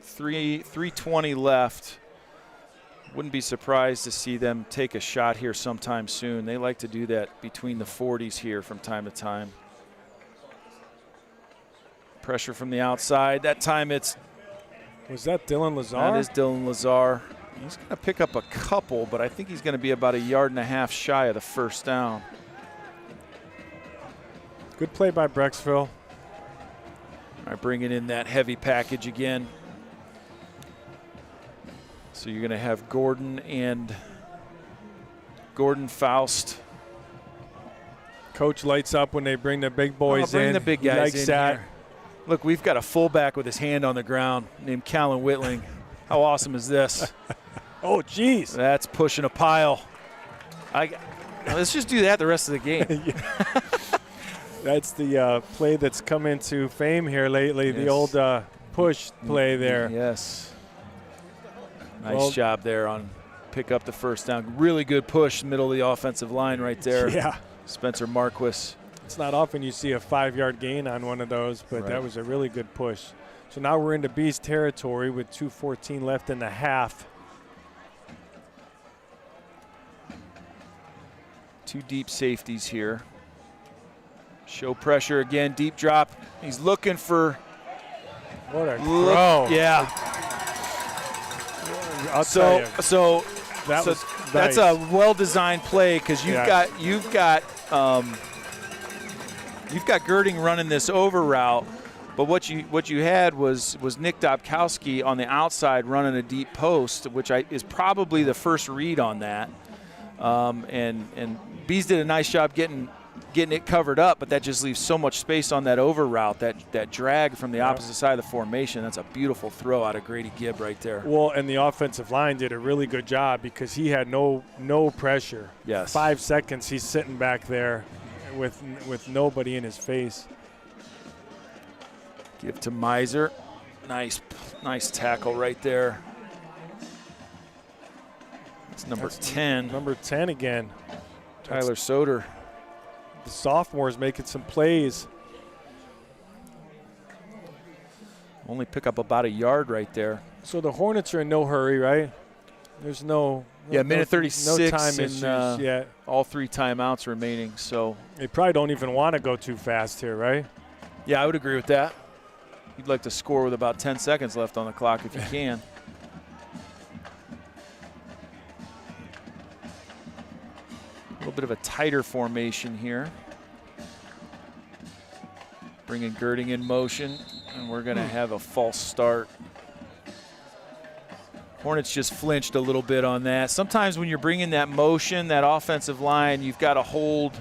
B: 3:20 left. Wouldn't be surprised to see them take a shot here sometime soon. They like to do that between the 40s here from time to time. Pressure from the outside. That time it's...
A: Was that Dylan Lazar?
B: That is Dylan Lazar. He's going to pick up a couple, but I think he's going to be about 1.5 yards shy of the first down.
A: Good play by Brecksville.
B: All right, bringing in that heavy package again. So you're going to have Gordon Faust.
A: Coach lights up when they bring the big boys in.
B: Bring the big guys in
A: that.
B: here. Look, we've got a fullback with his hand on the ground named Callan Whitling. How awesome is this?
A: Oh, geez.
B: That's pushing a pile. Let's just do that the rest of the game.
A: That's the play that's come into fame here lately, the old push play there.
B: Yes. Nice job there on pick up the first down. Really good push, middle of the offensive line right there.
A: Yeah.
B: Spencer Marquis.
A: It's not often you see a 5-yard gain on one of those, but that was a really good push. So now we're into Bees territory with 2:14 left in the half.
B: 2 deep safeties here. Show pressure again, deep drop. He's looking for.
A: What a throw.
B: Yeah.
A: I'll tell you.
B: So
A: That's
B: nice. A well-designed play because you've got Girding running this over route, but what you had was Nick Dobkowski on the outside running a deep post, which is probably the first read on that. And Bees did a nice job getting it covered up, but that just leaves so much space on that over route, that drag from the opposite side of the formation. That's a beautiful throw out of Grady Gibb right there.
A: Well, and the offensive line did a really good job because he had no pressure.
B: Yes.
A: 5 seconds he's sitting back there with nobody in his face.
B: Give to Melzer. Nice tackle right there. It's number 10.
A: Number 10 again.
B: Tyler Soder.
A: The sophomore's making some plays.
B: Only pick up about a yard right there.
A: So the Hornets are in no hurry, right? There's
B: minute 36
A: no time issues
B: yet. All 3 timeouts remaining. So
A: they probably don't even want to go too fast here, right?
B: Yeah, I would agree with that. You'd like to score with about 10 seconds left on the clock if you can. A little bit of a tighter formation here. Bringing Girding in motion, and we're going to have a false start. Hornets just flinched a little bit on that. Sometimes when you're bringing that motion, that offensive line, you've got to hold.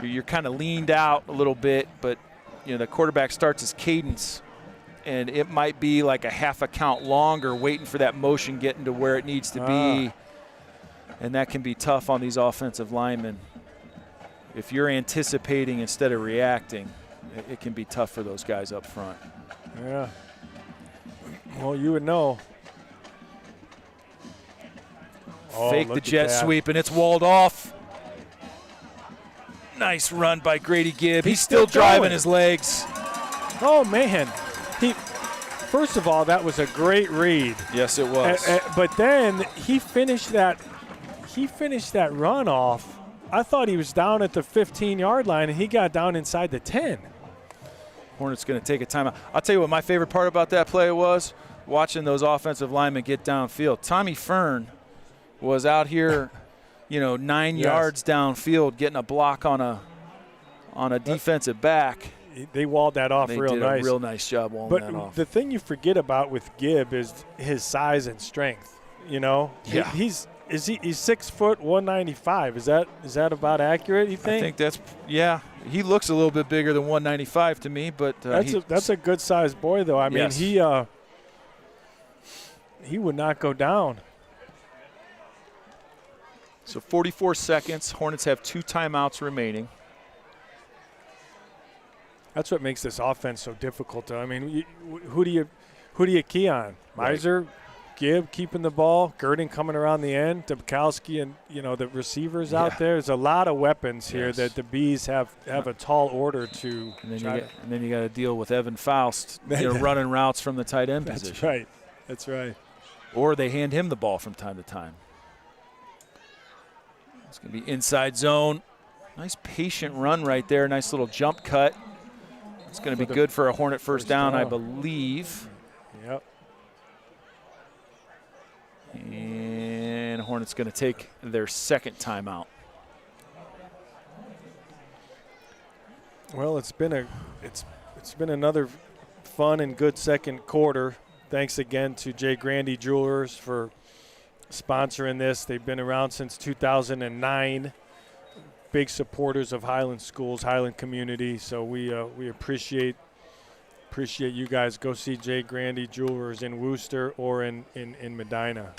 B: You're kind of leaned out a little bit, but the quarterback starts his cadence, and it might be like a half a count longer waiting for that motion getting to where it needs to be. And that can be tough on these offensive linemen. If you're anticipating instead of reacting, it can be tough for those guys up front.
A: Yeah. Well, you would know.
B: Fake the jet sweep, and it's walled off. Nice run by Grady Gibb. He's still driving his legs.
A: Oh, man. First of all, that was a great read.
B: Yes, it was.
A: But then he finished that run off. I thought he was down at the 15-yard line, and he got down inside the 10.
B: Hornets going to take a timeout. I'll tell you what my favorite part about that play was, watching those offensive linemen get downfield. Tommy Fern was out here, 9 yards downfield getting a block on a defensive back.
A: They walled that off real nice.
B: They did a real nice job walling that off.
A: But the thing you forget about with Gibb is his size and strength,
B: Yeah.
A: He's 6 foot 195. Is that about accurate, you think?
B: I think that's he looks a little bit bigger than 195 to me, but
A: that's a good sized boy though. I mean, he would not go down.
B: So 44 seconds. Hornets have 2 timeouts remaining.
A: That's what makes this offense so difficult though. I mean, who do you key on? Melzer, Gibb keeping the ball, Girding coming around the end, Dobkowski and the receivers out there. There's a lot of weapons here that the Bees have a tall order to.
B: And then you got to deal with Evan Faust, running routes from the tight end position.
A: That's right.
B: Or they hand him the ball from time to time. It's going to be inside zone. Nice patient run right there. Nice little jump cut. It's going to be good for a Hornet first down, I believe.
A: Yep.
B: And Hornets going to take their second timeout.
A: Well, it's been another fun and good second quarter. Thanks again to JGrande Jewlers for sponsoring this. They've been around since 2009. Big supporters of Highland schools, Highland community. So we appreciate you guys. Go see JGrande Jewlers in Worcester or in Medina.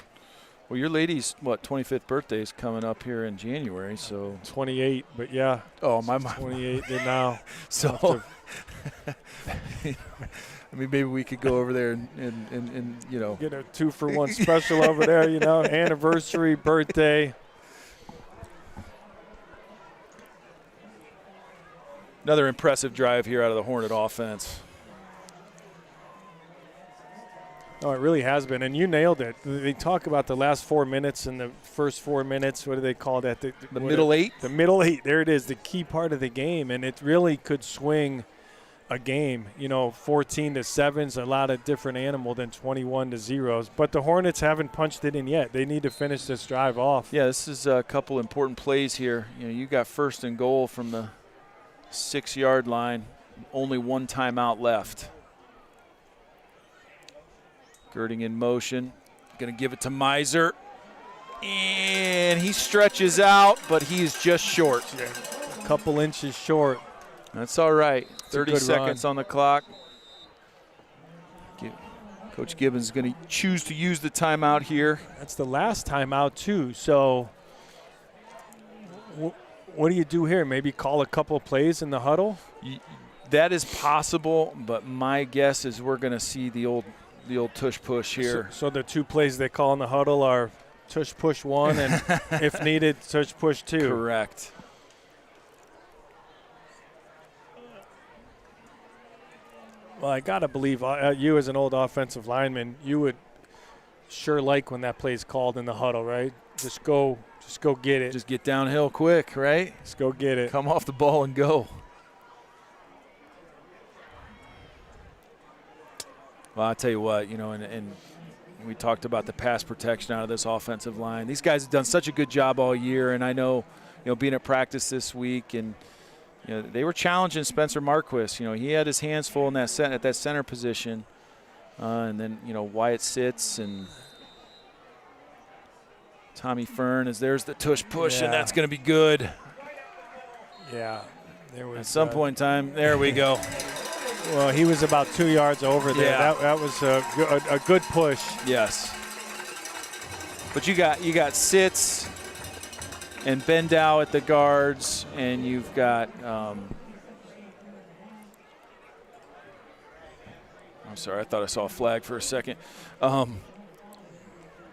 B: Well, your lady's 25th birthday is coming up here in January, so
A: 28. But yeah.
B: Oh, my
A: 28 now.
B: So I mean, maybe we could go over there and you know.
A: Get a 2-for-1 special over there, you know, anniversary, birthday.
B: Another impressive drive here out of the Hornet offense.
A: Oh, it really has been, and you nailed it. They talk about the last 4 minutes and the first 4 minutes. What do they call that?
B: The middle eight?
A: The middle eight. There it is, the key part of the game, and it really could swing a game. You know, 14-7 is a lot of different animal than 21-0. But the Hornets haven't punched it in yet. They need to finish this drive off.
B: Yeah, this is a couple important plays here. You know, you got 1st and goal from the 6-yard line. Only 1 timeout left. Girding in motion, going to give it to Melzer, and he stretches out, but he's just short.
A: Yeah, a couple inches short.
B: That's all right.
A: It's
B: 30 seconds
A: run
B: on the clock. Coach Gibbons is going to choose to use the timeout here.
A: That's the last timeout too. So what do you do here? Maybe call a couple plays in the huddle?
B: That is possible, but my guess is we're going to see the old tush push here.
A: So the 2 plays they call in the huddle are tush push 1 and if needed, tush push 2.
B: Correct.
A: Well, I got to believe you as an old offensive lineman, you would sure like when that play's called in the huddle, right? Just go get it.
B: Just get downhill quick, right?
A: Just go get it.
B: Come off the ball and go. Well, I'll tell you what, you know, and we talked about the pass protection out of this offensive line. These guys have done such a good job all year, and I know, you know, being at practice this week, and you know, they were challenging Spencer Marquis. You know, he had his hands full in that at that center position, and then you know Wyatt sits and Tommy Fern there's the tush push, and that's going to be good.
A: Yeah, there was
B: at some point in time. There we go.
A: Well, he was about 2 yards over there.
B: Yeah.
A: That was a good push.
B: Yes. But you got sits and Bendow at the guards, and you've got I'm sorry, I thought I saw a flag for a second.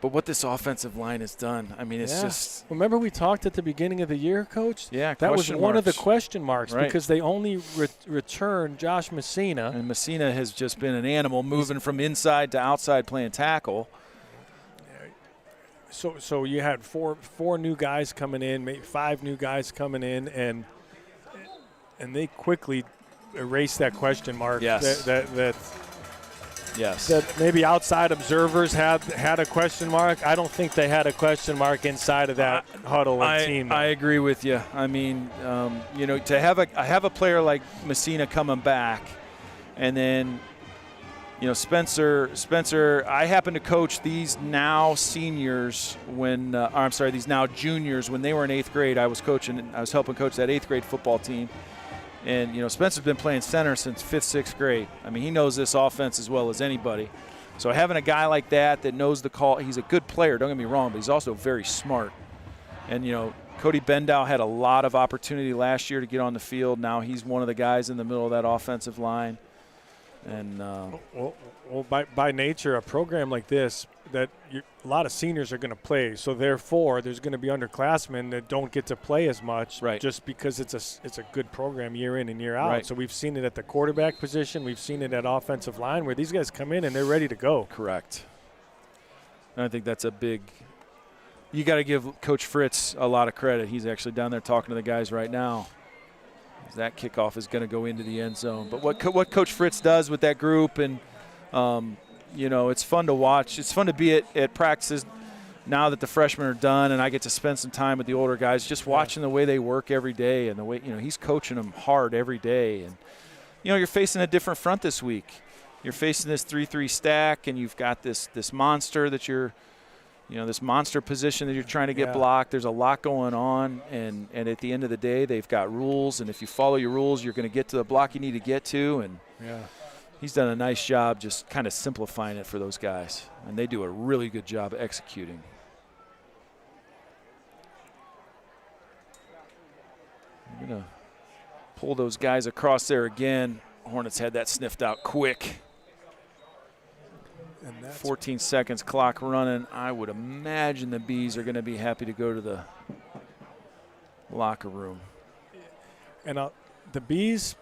B: But what this offensive line has done, I mean, it's just.
A: Remember we talked at the beginning of the year, Coach?
B: Yeah,
A: that was one of the question marks,
B: right,
A: because they only returned Josh Messina.
B: And Messina has just been an animal, moving from inside to outside playing tackle.
A: So you had four new guys coming in, maybe 5 new guys coming in, and they quickly erased that question mark.
B: Yes.
A: Yes. That maybe outside observers had a question mark. I don't think they had a question mark inside of that huddle and team.
B: I agree with you. I mean, you know, to have a player like Messina coming back, and then, you know, Spencer. I happen to coach these now seniors when, these now juniors when they were in 8th grade. I was helping coach that 8th grade football team. And, you know, Spencer's been playing center since 5th, 6th grade. I mean, he knows this offense as well as anybody. So having a guy like that knows the call, he's a good player, don't get me wrong, but he's also very smart. And, you know, Cody Bendow had a lot of opportunity last year to get on the field. Now he's one of the guys in the middle of that offensive line. And
A: well, by nature, a program like this, a lot of seniors are going to play. So therefore, there's going to be underclassmen that don't get to play as much,
B: right,
A: just because it's a good program year in and year out.
B: Right.
A: So we've seen it at the quarterback position, we've seen it at offensive line, where these guys come in and they're ready to go.
B: Correct. And I think that's a big. You got to give Coach Fritz a lot of credit. He's actually down there talking to the guys right now. That kickoff is going to go into the end zone. But what Coach Fritz does with that group, and you know, it's fun to watch. It's fun to be at practices now that the freshmen are done, and I get to spend some time with the older guys, just watching the way they work every day, and the way, you know, he's coaching them hard every day. And you know, you're facing a different front this week. You're facing this 3-3 stack, and you've got this monster that you're. You know, this monster position that you're trying to get blocked. There's a lot going on, and at the end of the day, they've got rules, and if you follow your rules, you're going to get to the block you need to get to. And he's done a nice job just kind of simplifying it for those guys, and they do a really good job executing. I'm going to pull those guys across there again. Hornets had that sniffed out quick.
A: And that's
B: 14 seconds, clock running. I would imagine the Bees are going to be happy to go to the locker room.
A: And the Bees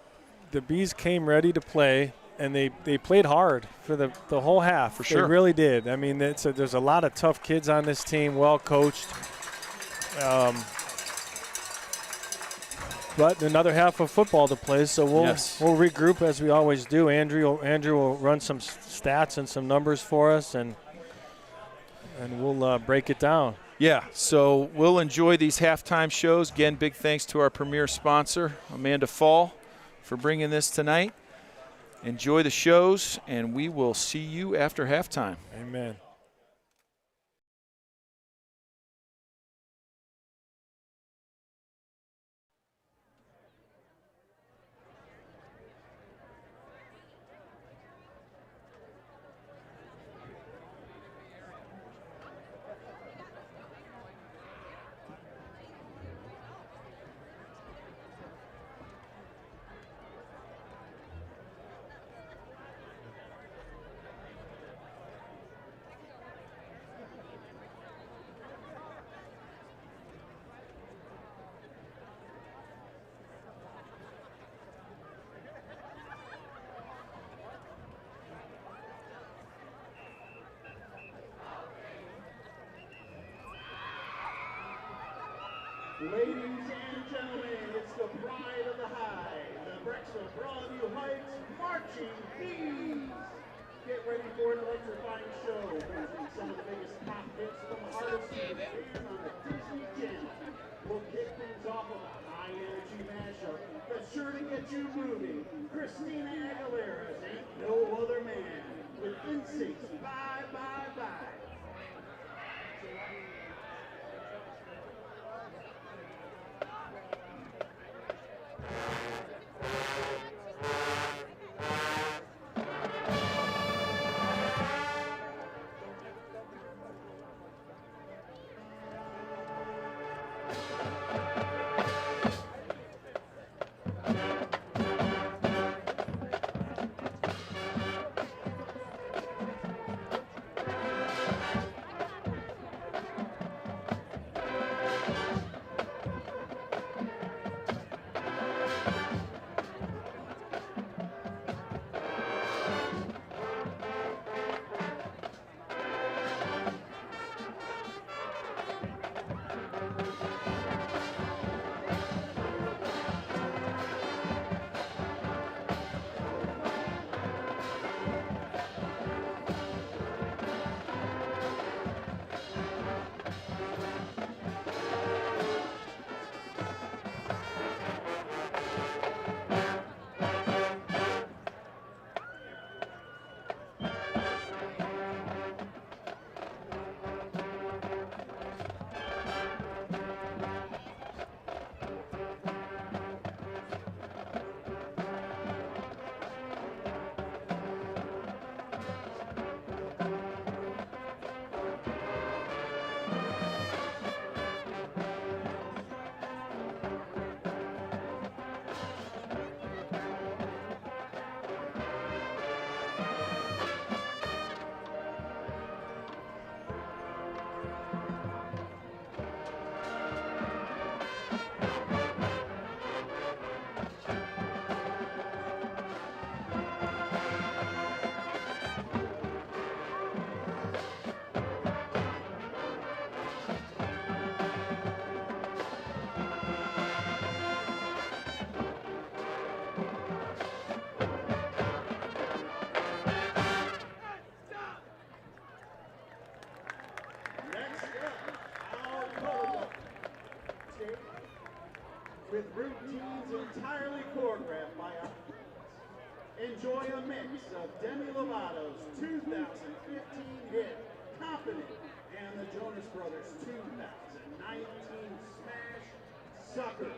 A: came ready to play, and they played hard for the whole half.
B: For sure.
A: They really did. I mean, there's a lot of tough kids on this team, well coached. But another half of football to play, so we'll regroup as we always do. Andrew will run some stats and some numbers for us, and we'll break it down.
B: Yeah, so we'll enjoy these halftime shows. Again, big thanks to our premier sponsor, Amanda Fall, for bringing this tonight. Enjoy the shows, and we will see you after halftime.
A: Amen.
C: Ladies and gentlemen, it's the pride of the high, the Brexel Broadview Heights Marching Bees. Get ready for an electrifying show featuring some of the biggest pop hits from the artists and fans on the Disney Channel. We'll kick things off with a high-energy mashup that's sure to get you moving. Christina Aguilera's Ain't No Other Man with Insync's Bye Bye Bye. With routines entirely choreographed by our enjoy a mix of Demi Lovato's 2015 hit, Confident, and the Jonas Brothers' 2019 smash, Sucker.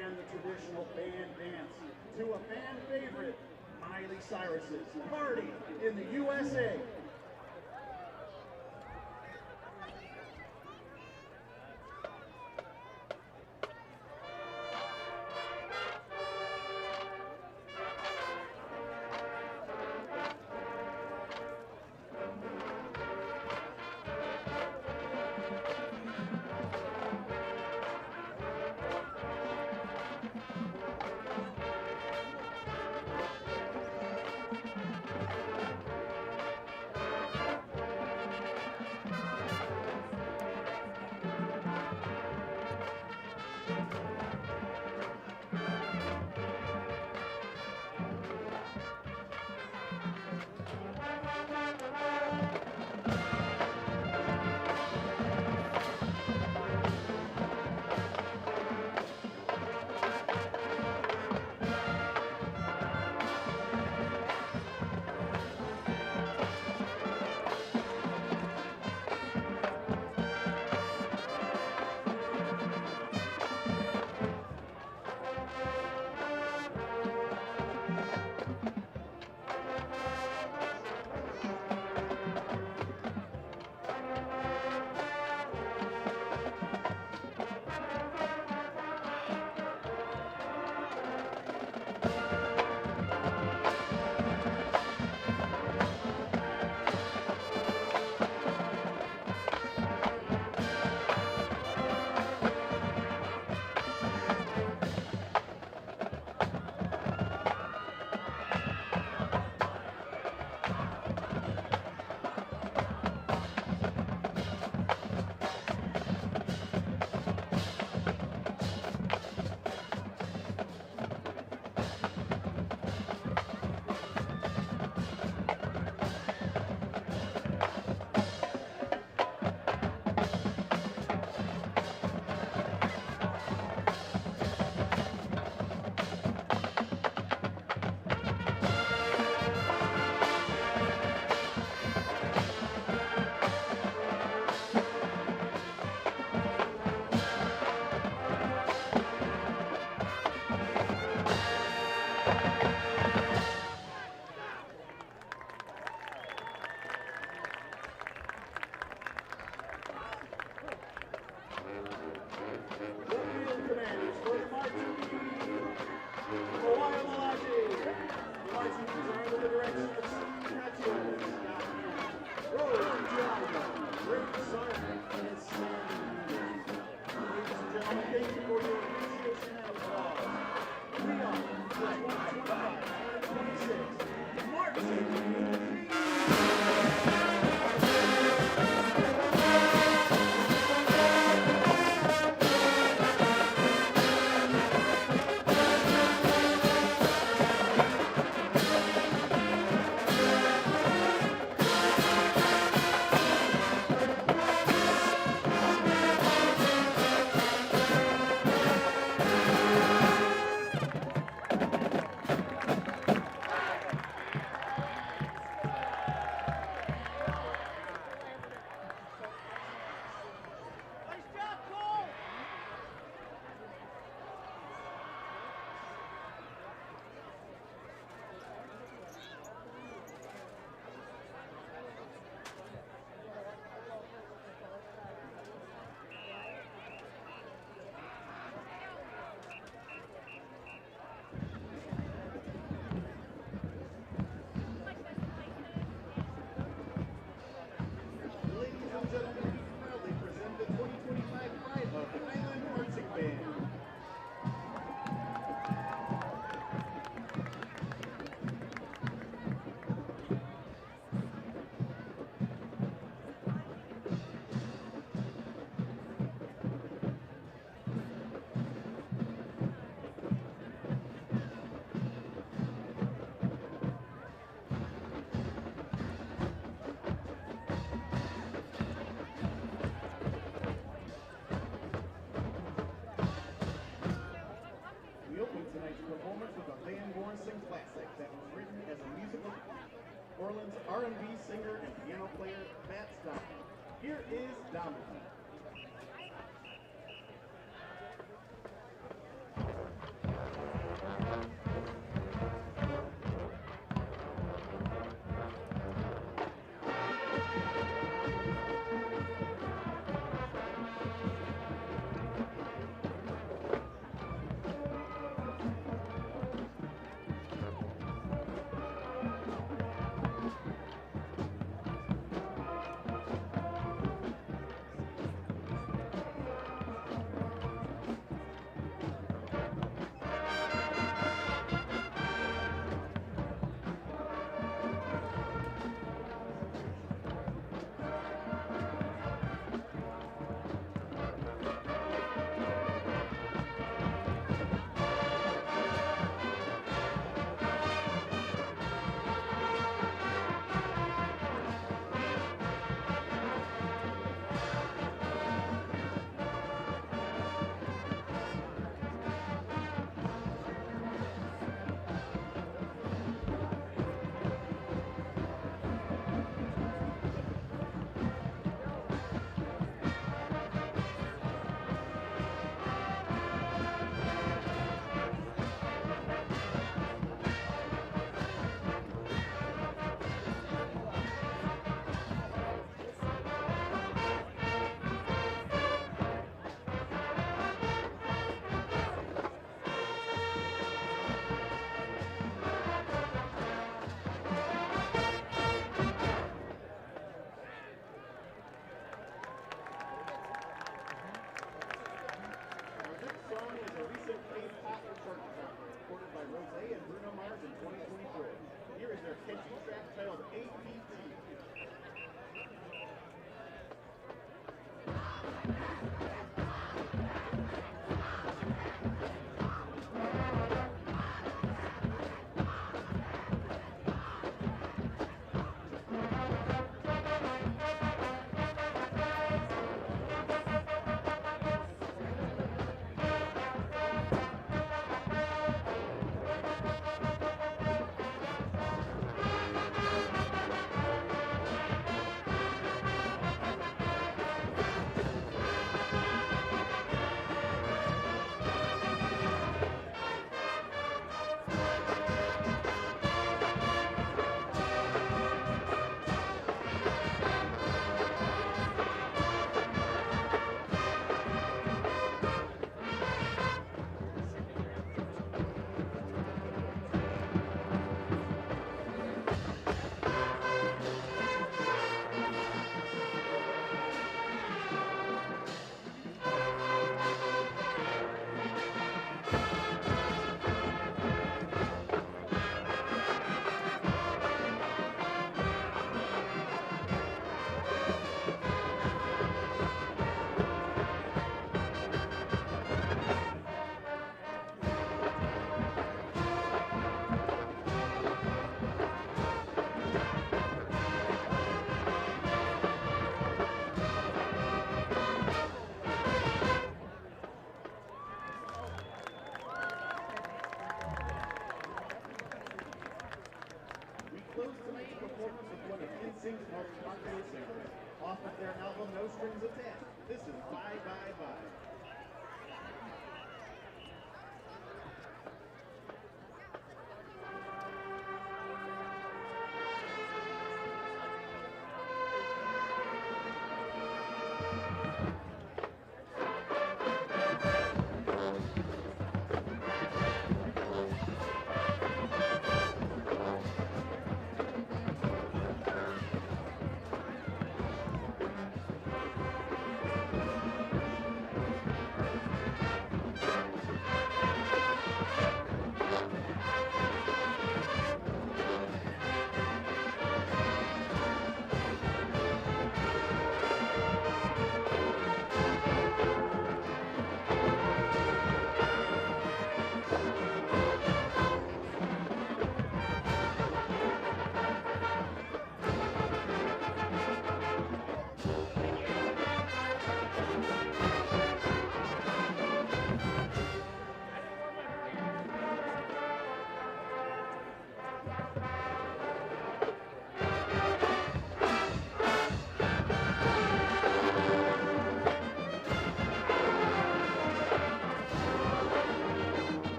C: and the traditional band dance to a fan favorite, Miley Cyrus's Party in the USA. R&B singer and piano player Matt Stein. Here is Dominic. Clay and Bruno Mars in 2024. Here is their catchy track titled APT. Close tonight's performance with one of NSYNC's most popular singles. Off of their album No Strings Attached, this is Bye Bye Bye.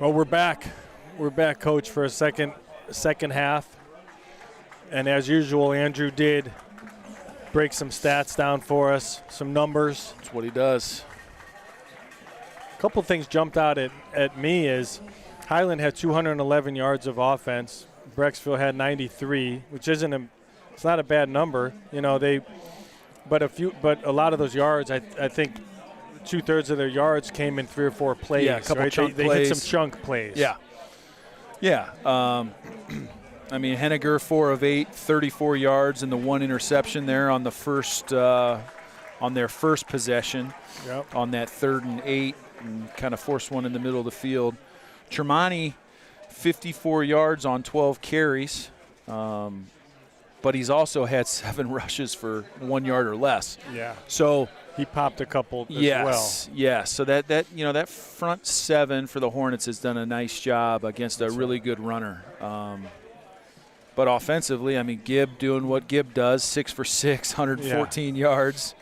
A: Well, we're back. We're back, Coach, for a second half. And as usual, Andrew did break some stats down for us, some numbers.
B: That's what he does.
A: A couple things jumped out at me is Highland had 211 yards of offense. Brecksville had 93, which it's not a bad number. You know, but a lot of those yards, I think 2/3 of their yards came in 3 or 4 plays.
B: Yeah, a couple
A: right?
B: chunk
A: They
B: plays.
A: hit some chunk plays.
B: Yeah. Yeah. I mean, Henniger 4 of 8, 34 yards, and the 1 interception there on the first, on their first possession.
A: Yep.
B: On that 3rd and 8, and kind of forced one in the middle of the field. Tremonti, 54 yards on 12 carries, but he's also had 7 rushes for 1 yard or less.
A: Yeah.
B: So
A: he popped a couple as well.
B: Yes. So that front 7 for the Hornets has done a nice job against a really good runner. But offensively, I mean, Gibb doing what Gibb does, 6 for 6, 114 yards,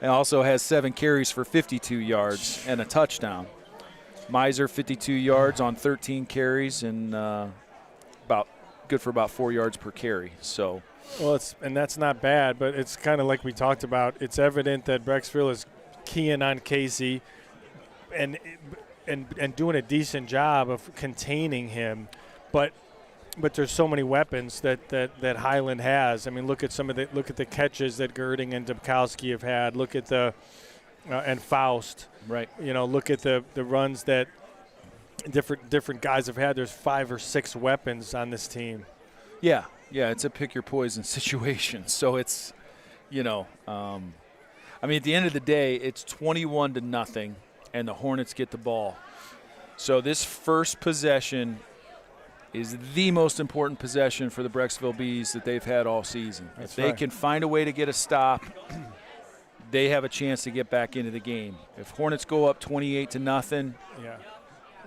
B: and also has 7 carries for 52 yards and a touchdown. Melzer, 52 yards on 13 carries and good for about 4 yards per carry. So.
A: Well, and that's not bad, but it's kind of like we talked about. It's evident that Brecksville is keying on Casey and doing a decent job of containing him, but there's so many weapons that Highland has. I mean, look at the catches that Girding and Dubkowski have had. Look at and Faust.
B: Right.
A: You know, look at the runs that different guys have had. There's 5 or 6 weapons on this team.
B: Yeah. Yeah, it's a pick your poison situation. So it's, I mean, at the end of the day, it's 21-0, and the Hornets get the ball. So this first possession is the most important possession for the Brecksville Bees that they've had all season.
A: That's
B: if they
A: right.
B: can find a way to get a stop, they have a chance to get back into the game. If Hornets go up 28-0,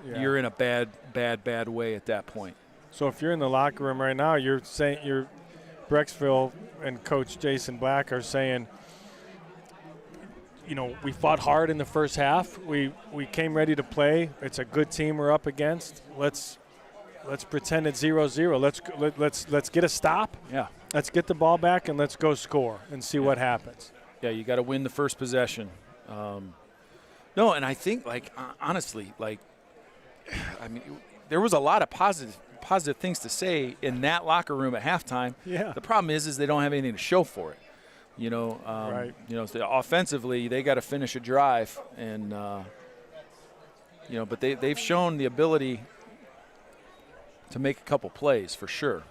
B: you're in a bad way at that point.
A: So if you're in the locker room right now, you're Brecksville and Coach Jason Black are saying, we fought hard in the first half. We came ready to play. It's a good team we're up against. Let's pretend it's 0-0. Let's get a stop.
B: Yeah.
A: Let's get the ball back and let's go score and see what happens.
B: Yeah, you got to win the first possession. No, and I think, honestly, I mean, there was a lot of positive things to say in that locker room at halftime.
A: Yeah.
B: The problem is they don't have anything to show for it.
A: Right.
B: So offensively, they got to finish a drive, and but they've shown the ability to make a couple plays for sure.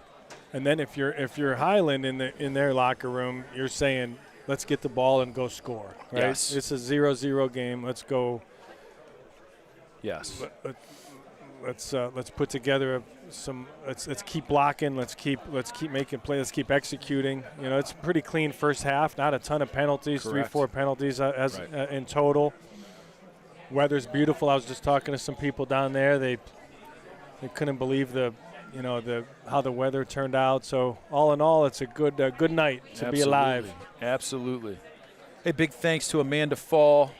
A: And then if you're Highland in their locker room, you're saying, let's get the ball and go score. Right?
B: Yes.
A: It's a 0-0 game. Let's go.
B: Yes.
A: Let's put together let's keep blocking. Let's keep making plays. Let's keep executing. It's a pretty clean first half. Not a ton of penalties.
B: Correct.
A: 3-4 penalties in total. Weather's beautiful. I was just talking to some people down there. They couldn't believe how the weather turned out. So all in all, it's a good night to be alive.
B: Absolutely. Hey, big thanks to Amanda Fall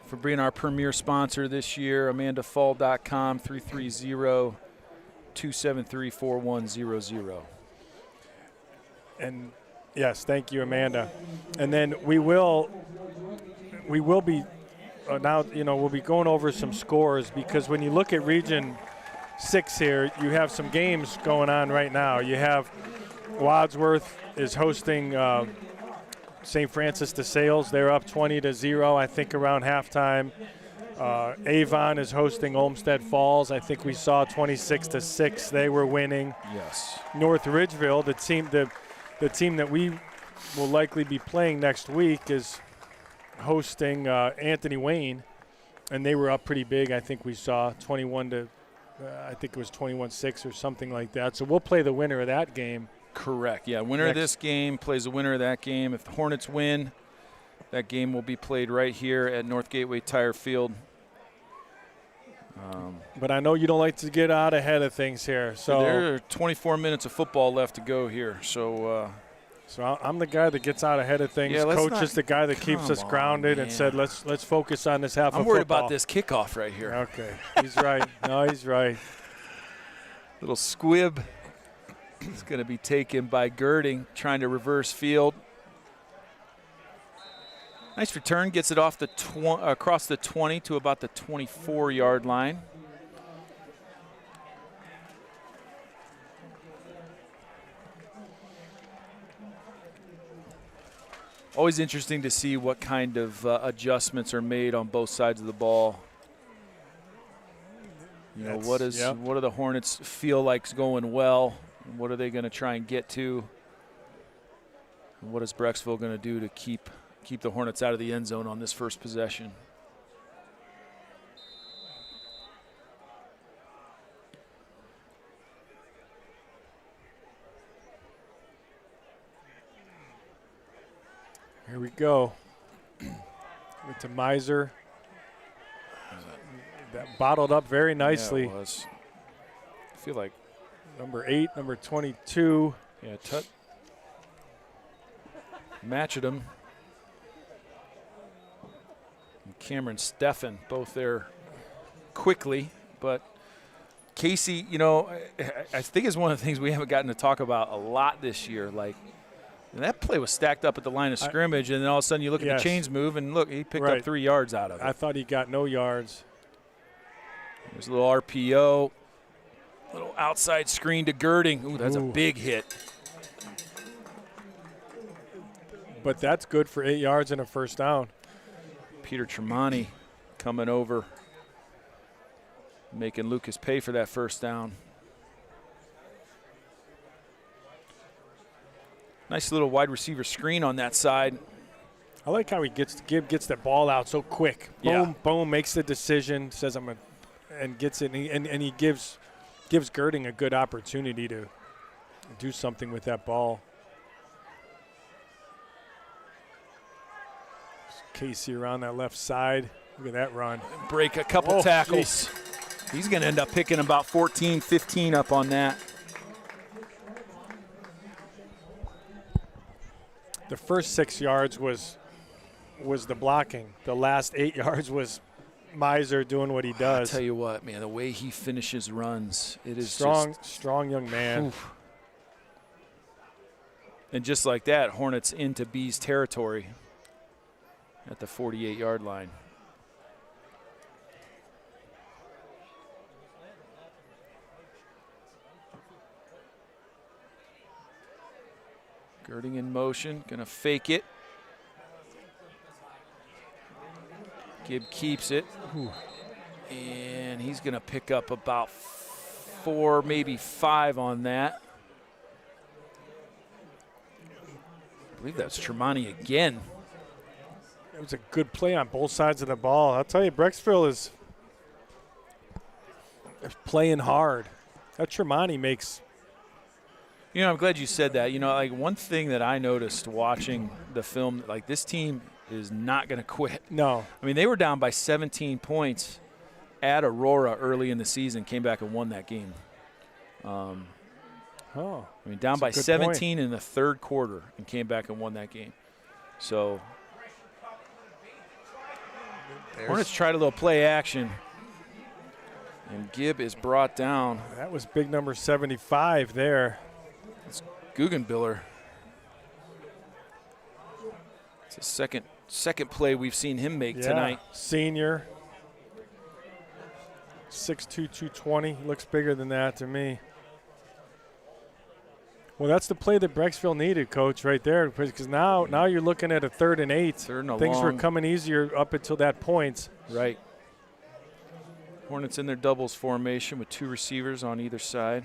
B: for being our premier sponsor this year. AmandaFall.com, 330-273-4100.
A: And yes, thank you, Amanda. And then we will be now. We'll be going over some scores, because when you look at Region 6 here, you have some games going on right now. You have Wadsworth is hosting St. Francis de Sales. They're up 20-0, I think, around halftime. Avon is hosting Olmsted Falls. I think we saw 26-6. They were winning.
B: Yes.
A: North Ridgeville, the team that we will likely be playing next week, is hosting Anthony Wayne, and they were up pretty big. I think we saw 21-6 or something like that. So we'll play the winner of that game.
B: Correct. Yeah, winner of this game plays the winner of that game. If the Hornets win, that game will be played right here at North Gateway Tire Field.
A: But I know you don't like to get out ahead of things here. So
B: there are 24 minutes of football left to go here. So
A: So I'm the guy that gets out ahead of things.
B: Yeah,
A: Coach is the guy that keeps us grounded and said, let's focus on this half of football.
B: I'm worried about this kickoff right here.
A: Okay, he's right. No, he's right.
B: Little squib is going to be taken by Girding, trying to reverse field. Nice return, gets it off the across the 20 to about the 24-yard line. Always interesting to see what kind of adjustments are made on both sides of the ball. You know, what do the Hornets feel like's going well? What are they going to try and get to? And what is Brecksville going to do to keep the Hornets out of the end zone on this first possession?
A: Here we go. Get to Melzer. That bottled up very nicely.
B: Yeah, it was. I feel like
A: number 8, number 22.
B: Yeah, match at him. And Cameron Steffen both there quickly, but Casey, you know, I think is one of the things we haven't gotten to talk about a lot this year. Like, that play was stacked up at the line of scrimmage, and then all of a sudden you look at the chains move, and look, he picked up 3 yards out of it.
A: I thought he got no yards.
B: There's a little RPO, little outside screen to Girding. Ooh, that's a big hit.
A: But that's good for 8 yards and a first down.
B: Peter Tremonti coming over, making Lucas pay for that first down. Nice little wide receiver screen on that side.
A: I like how he gets the ball out so quick. Boom, boom, makes the decision, says I'm and gets it, and he gives Girding a good opportunity to do something with that ball. Casey around that left side. Look at that run.
B: Break a couple tackles. Geez. He's going to end up picking about 14, 15 up on that.
A: The first 6 yards was the blocking. The last 8 yards was Melzer doing what he does.
B: I'll tell you what, man, the way he finishes runs, it is
A: strong young man.
B: Oof. And just like that, Hornets into B's territory at the 48-yard line. Girding in motion, gonna fake it. Gibb keeps it. Ooh. And he's gonna pick up about 4, maybe 5 on that. I believe that's Tremonti again.
A: It was a good play on both sides of the ball. I'll tell you, Brecksville is playing hard. That Tremonti makes.
B: You know, I'm glad you said that. You know, like one thing that I noticed watching the film, like this team is not going to quit.
A: No.
B: I mean, they were down by 17 points at Aurora early in the season, came back and won that game. I mean, down by 17 in the third quarter and came back and won that game. So Hornets tried a little play action, and Gibb is brought down.
A: That was big number 75 there.
B: It's Guggenbiller. It's a second play we've seen him make tonight.
A: Senior. 6'2", 220. Looks bigger than that to me. Well, that's the play that Brecksville needed, Coach, right there. Because now you're looking at a 3rd and 8. Things were coming easier up until that point.
B: Right. Hornets in their doubles formation with 2 receivers on either side.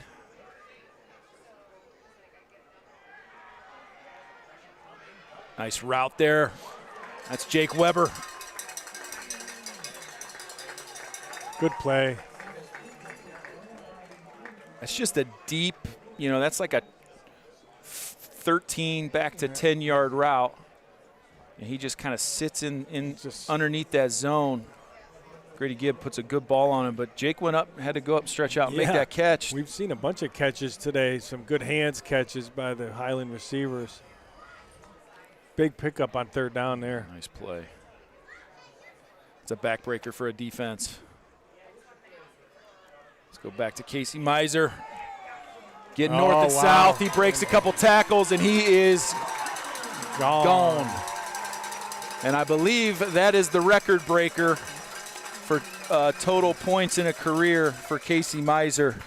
B: Nice route there. That's Jake Weber.
A: Good play.
B: That's just a deep, you know, that's like a 13 back to 10-yard route. And he just kind of sits in underneath that zone. Grady Gibb puts a good ball on him, but Jake went up, had to go up, stretch out, and make that catch.
A: We've seen a bunch of catches today, some good hands catches by the Highland receivers. Big pickup on third down there.
B: Nice play. It's a backbreaker for a defense. Let's go back to Casey Melzer. Getting north and south. He breaks a couple tackles, and he is gone. And I believe that is the record breaker for total points in a career for Casey Melzer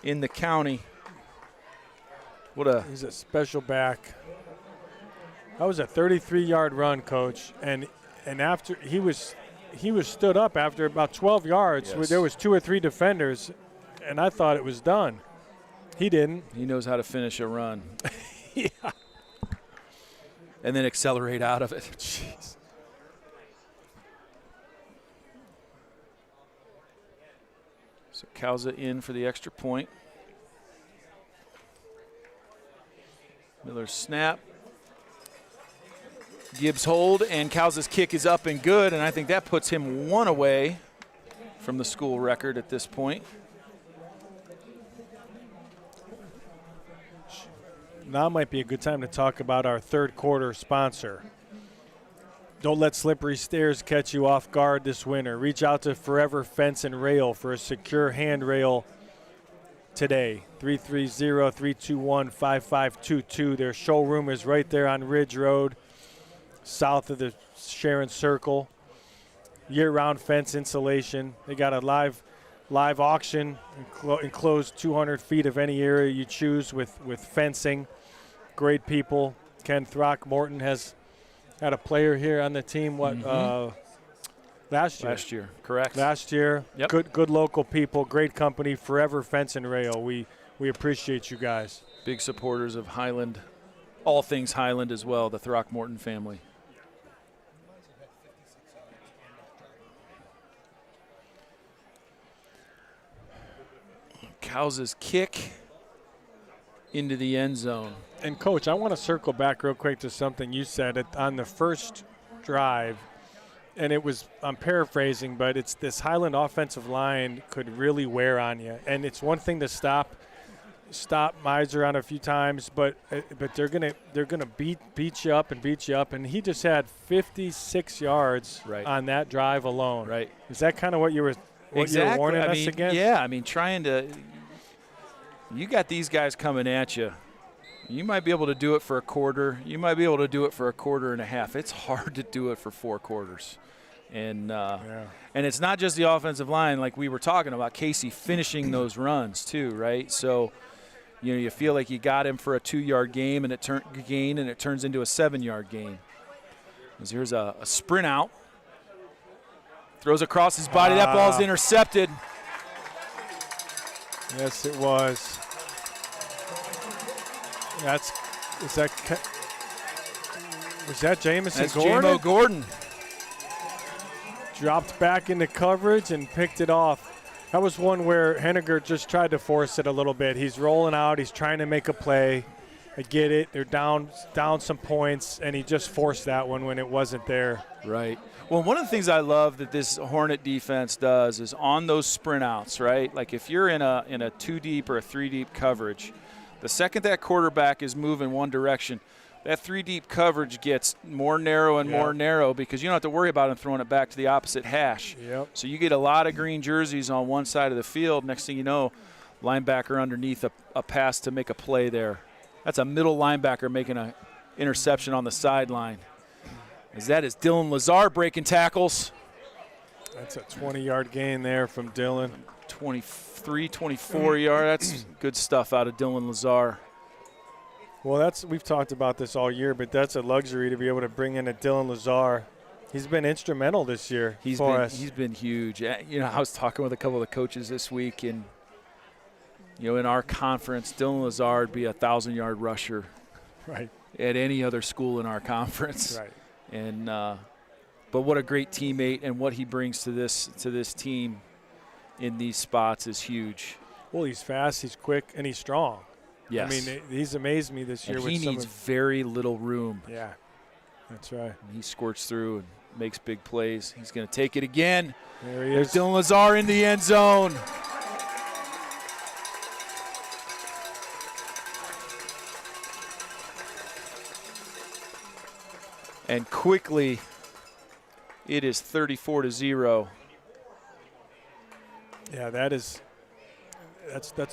B: in the county.
A: He's a special back. That was a 33-yard run, Coach, and after he was stood up after about 12 yards.
B: Yes.
A: There was 2 or 3 defenders, and I thought it was done. He didn't.
B: He knows how to finish a run.
A: Yeah.
B: And then accelerate out of it.
A: Jeez.
B: So Kauza in for the extra point. Miller's snap. Gibbs hold, and Kauza's kick is up and good, and I think that puts him 1 away from the school record at this point.
A: Now might be a good time to talk about our third quarter sponsor. Don't let slippery stairs catch you off guard this winter. Reach out to Forever Fence and Rail for a secure handrail today. 330-321-5522. Their showroom is right there on Ridge Road, south of the Sharon Circle. Year-round fence insulation. They got a live auction, enclosed 200 feet of any area you choose with fencing. Great people. Ken Throckmorton has had a player here on the team, last year?
B: Last year, correct.
A: Last year.
B: Yep.
A: Good local people, great company, Forever Fence and Rail. We appreciate you guys.
B: Big supporters of Highland, all things Highland as well, the Throckmorton family. Kauza's kick into the end zone.
A: And, Coach, I want to circle back real quick to something you said on the first drive, and I'm paraphrasing, but it's this Highland offensive line could really wear on you. And it's one thing to stop Melzer on a few times, but they're gonna beat you up, and he just had 56 yards on that drive alone.
B: Right.
A: Is that kind of what you were warning us against?
B: Yeah, I mean, you got these guys coming at you. You might be able to do it for a quarter. You might be able to do it for a quarter and a half. It's hard to do it for 4 quarters. And and it's not just the offensive line, like we were talking about, Casey finishing those runs too, right? So, you feel like you got him for a 2-yard gain, and it turns into a 7-yard gain. Here's a sprint out. Throws across his body. That ball's intercepted.
A: Yes, it was. Was that Jamison
B: That's
A: Gordon?
B: J-Mo Gordon.
A: Dropped back into coverage and picked it off. That was one where Henniger just tried to force it a little bit. He's rolling out. He's trying to make a play. I get it. They're down some points, and he just forced that one when it wasn't there.
B: Right. Well, one of the things I love that this Hornet defense does is on those sprint outs, right? Like if you're in a 2-deep or a 3-deep coverage, the second that quarterback is moving one direction, that 3-deep coverage gets more narrow and more narrow because you don't have to worry about him throwing it back to the opposite hash.
A: Yep.
B: So you get a lot of green jerseys on one side of the field. Next thing you know, linebacker underneath a pass to make a play there. That's a middle linebacker making an interception on the sideline. That is Dylan Lazar breaking tackles.
A: That's a 20-yard gain there from Dylan.
B: 23, 24 yard. That's good stuff out of Dylan Lazar.
A: Well, we've talked about this all year, but that's a luxury to be able to bring in a Dylan Lazar. He's been instrumental this year for us.
B: He's been huge. I was talking with a couple of the coaches this week, and in our conference, Dylan Lazar would be a 1,000-yard rusher,
A: right,
B: at any other school in our conference.
A: Right.
B: And but what a great teammate, and what he brings to this team in these spots is huge.
A: Well, he's fast, he's quick, and he's strong.
B: Yes.
A: I mean, he's amazed me this year.
B: And he needs very little room.
A: Yeah, that's right.
B: He squirts through and makes big plays. He's going to take it again.
A: There he is.
B: Dylan Lazar in the end zone. And quickly, it is 34-0.
A: Yeah, that's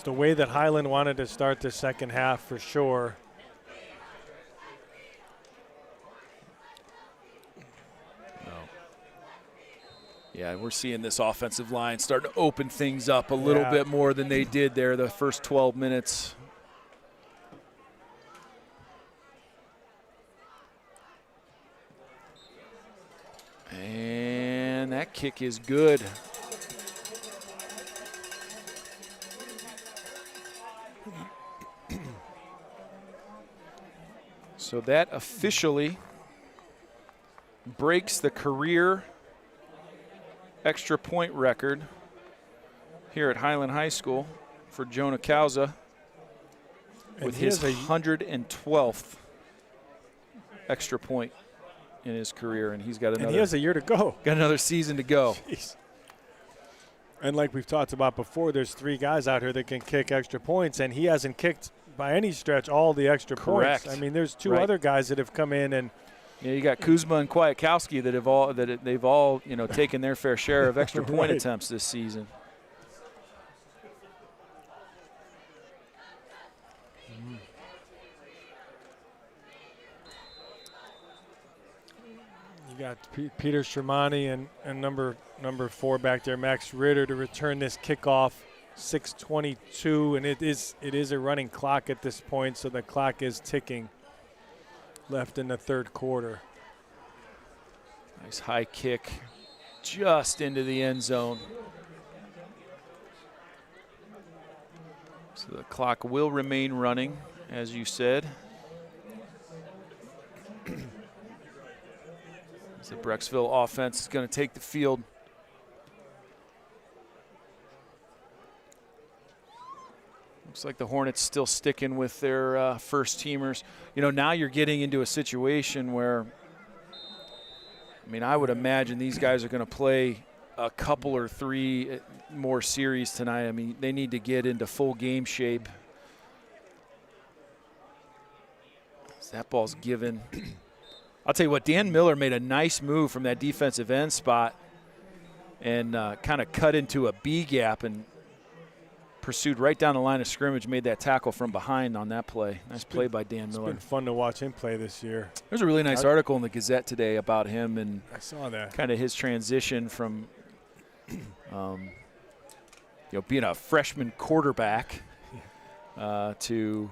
A: the way that Highland wanted to start the second half for sure.
B: Yeah, we're seeing this offensive line starting to open things up a little bit more than they did there the first 12 minutes. And that kick is good. So that officially breaks the career extra point record here at Highland High School for Jonah Kauza with his 112th extra point in his career, and he's got another.
A: And he has a year to go.
B: Got another season to go.
A: Jeez. And like we've talked about before, there's 3 guys out here that can kick extra points, and he hasn't kicked by any stretch all the extra
B: Correct.
A: points. I mean, there's 2 other guys that have come in and.
B: Yeah, you got Kuzma and Kwiatkowski they've all taken their fair share of extra point attempts this season.
A: You got Peter Shermani and number 4 back there, Max Ritter, to return this kickoff. 6:22, and it is a running clock at this point, so the clock is ticking. Left in the third quarter.
B: Nice high kick just into the end zone. So the clock will remain running, as you said. As the Brecksville offense is going to take the field. Looks like the Hornets still sticking with their first teamers. Now you're getting into a situation where, I would imagine these guys are going to play a couple or 3 more series tonight. They need to get into full game shape. As that ball's given. I'll tell you what, Dan Miller made a nice move from that defensive end spot and kind of cut into a B gap and pursued right down the line of scrimmage, made that tackle from behind on that play. Nice play by Dan Miller.
A: It's been fun to watch him play this year.
B: There's a really nice article in the Gazette today about him and
A: I saw that.
B: Kind of his transition from being a freshman quarterback to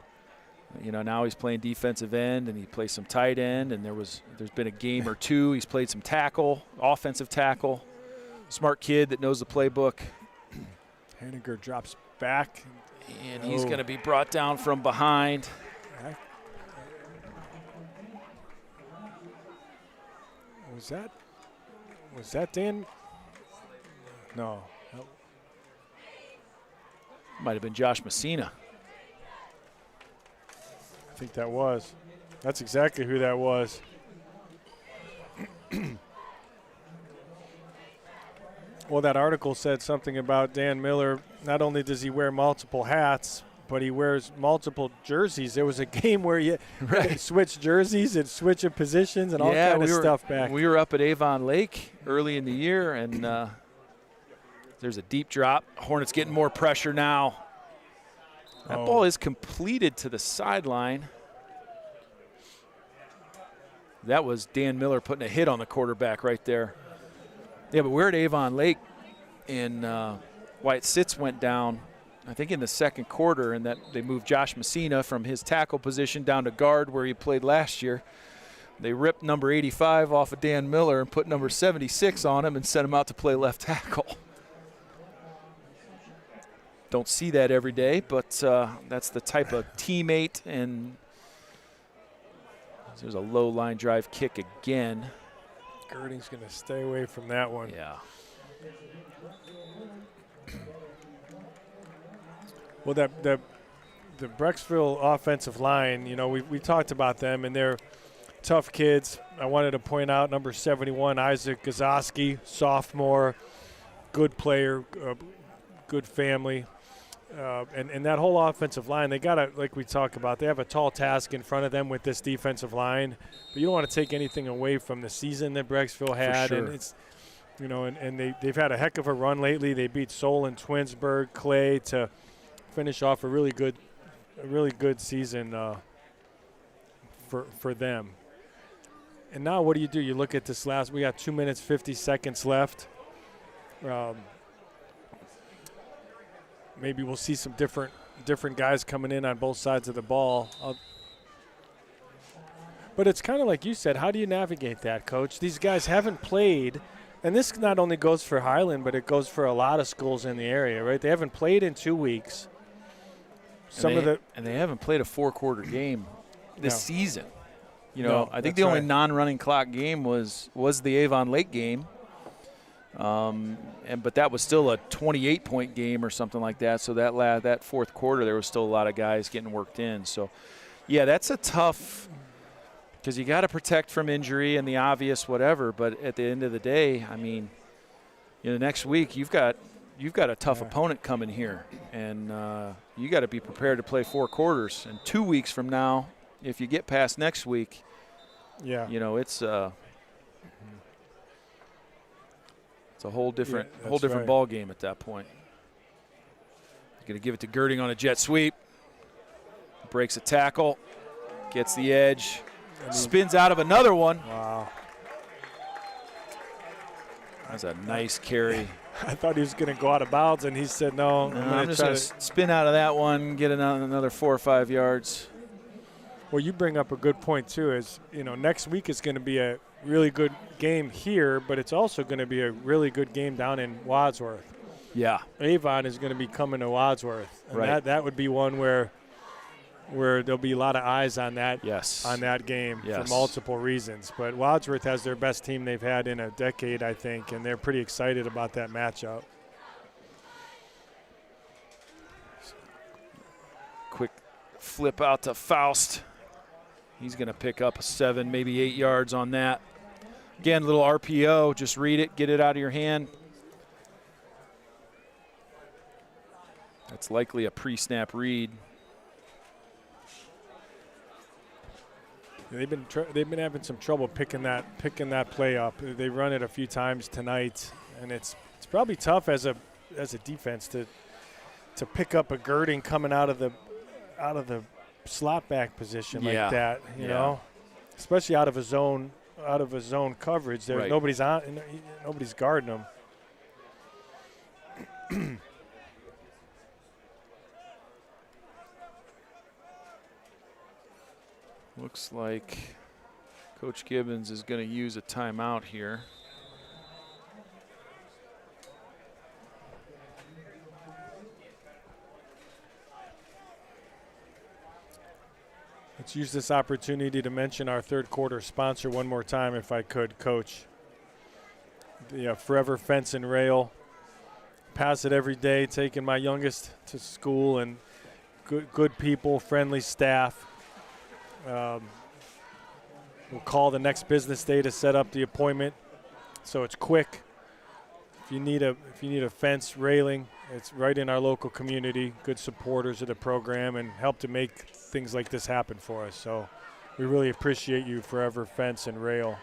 B: now he's playing defensive end and he plays some tight end, and there's been a game or 2 he's played some tackle, offensive tackle. Smart kid that knows the playbook.
A: Henniger drops back.
B: And he's going to be brought down from behind.
A: Was that Dan? No.
B: Might have been Josh Messina.
A: I think that was. That's exactly who that was. Well, that article said something about Dan Miller. Not only does he wear multiple hats, but he wears multiple jerseys. There was a game where you switch jerseys and switch of positions and all kind of stuff back.
B: We were up at Avon Lake early in the year, and there's a deep drop. Hornets getting more pressure now. That ball is completed to the sideline. That was Dan Miller putting a hit on the quarterback right there. Yeah, but we're at Avon Lake, and Wyatt Sitz went down, I think, in the second quarter, and that they moved Josh Messina from his tackle position down to guard where he played last year. They ripped number 85 off of Dan Miller and put number 76 on him and sent him out to play left tackle. Don't see that every day, but that's the type of teammate. And there's a low line drive kick again.
A: Girding's going to stay away from that one.
B: Yeah.
A: Well, the Brecksville offensive line, we talked about them, and they're tough kids. I wanted to point out number 71, Isaac Gazoski, sophomore, good player, good family. And that whole offensive line, they got to, like we talk about, they have a tall task in front of them with this defensive line. But you don't want to take anything away from the season that Brecksville had.
B: For sure.
A: And it's, and they've had a heck of a run lately. They beat Solon, Twinsburg, Clay to finish off a really good season for them. And now what do? You look at this we got 2 minutes, 50 seconds left. Maybe we'll see some different guys coming in on both sides of the ball. But it's kind of like you said, how do you navigate that, Coach? These guys haven't played, and this not only goes for Highland, but it goes for a lot of schools in the area, right? They haven't played in 2 weeks.
B: And they haven't played a 4-quarter game this season. I think the only non-running clock game was the Avon Lake game. But that was still a 28-point game or something like that. So that fourth quarter, there was still a lot of guys getting worked in. So, yeah, that's a tough, because you got to protect from injury and the obvious whatever. But at the end of the day, I mean, next week you've got a tough opponent coming here, and you got to be prepared to play 4 quarters. And 2 weeks from now, if you get past next week, it's a whole different ball game at that point. You're going to give it to Girding on a jet sweep. Breaks a tackle, gets the edge, spins out of another one.
A: Wow.
B: That's a nice carry.
A: I thought he was going to go out of bounds, and he said, no.
B: I'm just going to spin out of that one, get another 4 or 5 yards.
A: Well, you bring up a good point, too, is, next week is going to be a really good game here, but it's also going to be a really good game down in Wadsworth.
B: Yeah.
A: Avon is going to be coming to Wadsworth. And
B: right.
A: that would be one where there'll be a lot of eyes on that on that game for multiple reasons. But Wadsworth has their best team they've had in a decade, I think, and they're pretty excited about that matchup.
B: Quick flip out to Faust. He's going to pick up 7, maybe 8 yards on that. Again, little RPO. Just read it, get it out of your hand. That's likely a pre-snap read.
A: They've been having some trouble picking that play up. They run it a few times tonight, and it's probably tough as a defense to pick up a Girding coming out of the slot back position like that, you know, especially out of a zone coverage. There's nobody's guarding them.
B: Looks like Coach Gibbons is going to use a timeout here.
A: Let's use this opportunity to mention our third quarter sponsor one more time, if I could, Coach. The Forever Fence and Rail. Pass it every day, taking my youngest to school, and good people, friendly staff. We'll call the next business day to set up the appointment, so it's quick. If you need a fence railing, it's right in our local community. Good supporters of the program and help to make things like this happen for us. So we really appreciate you, Forever Fence and Rail.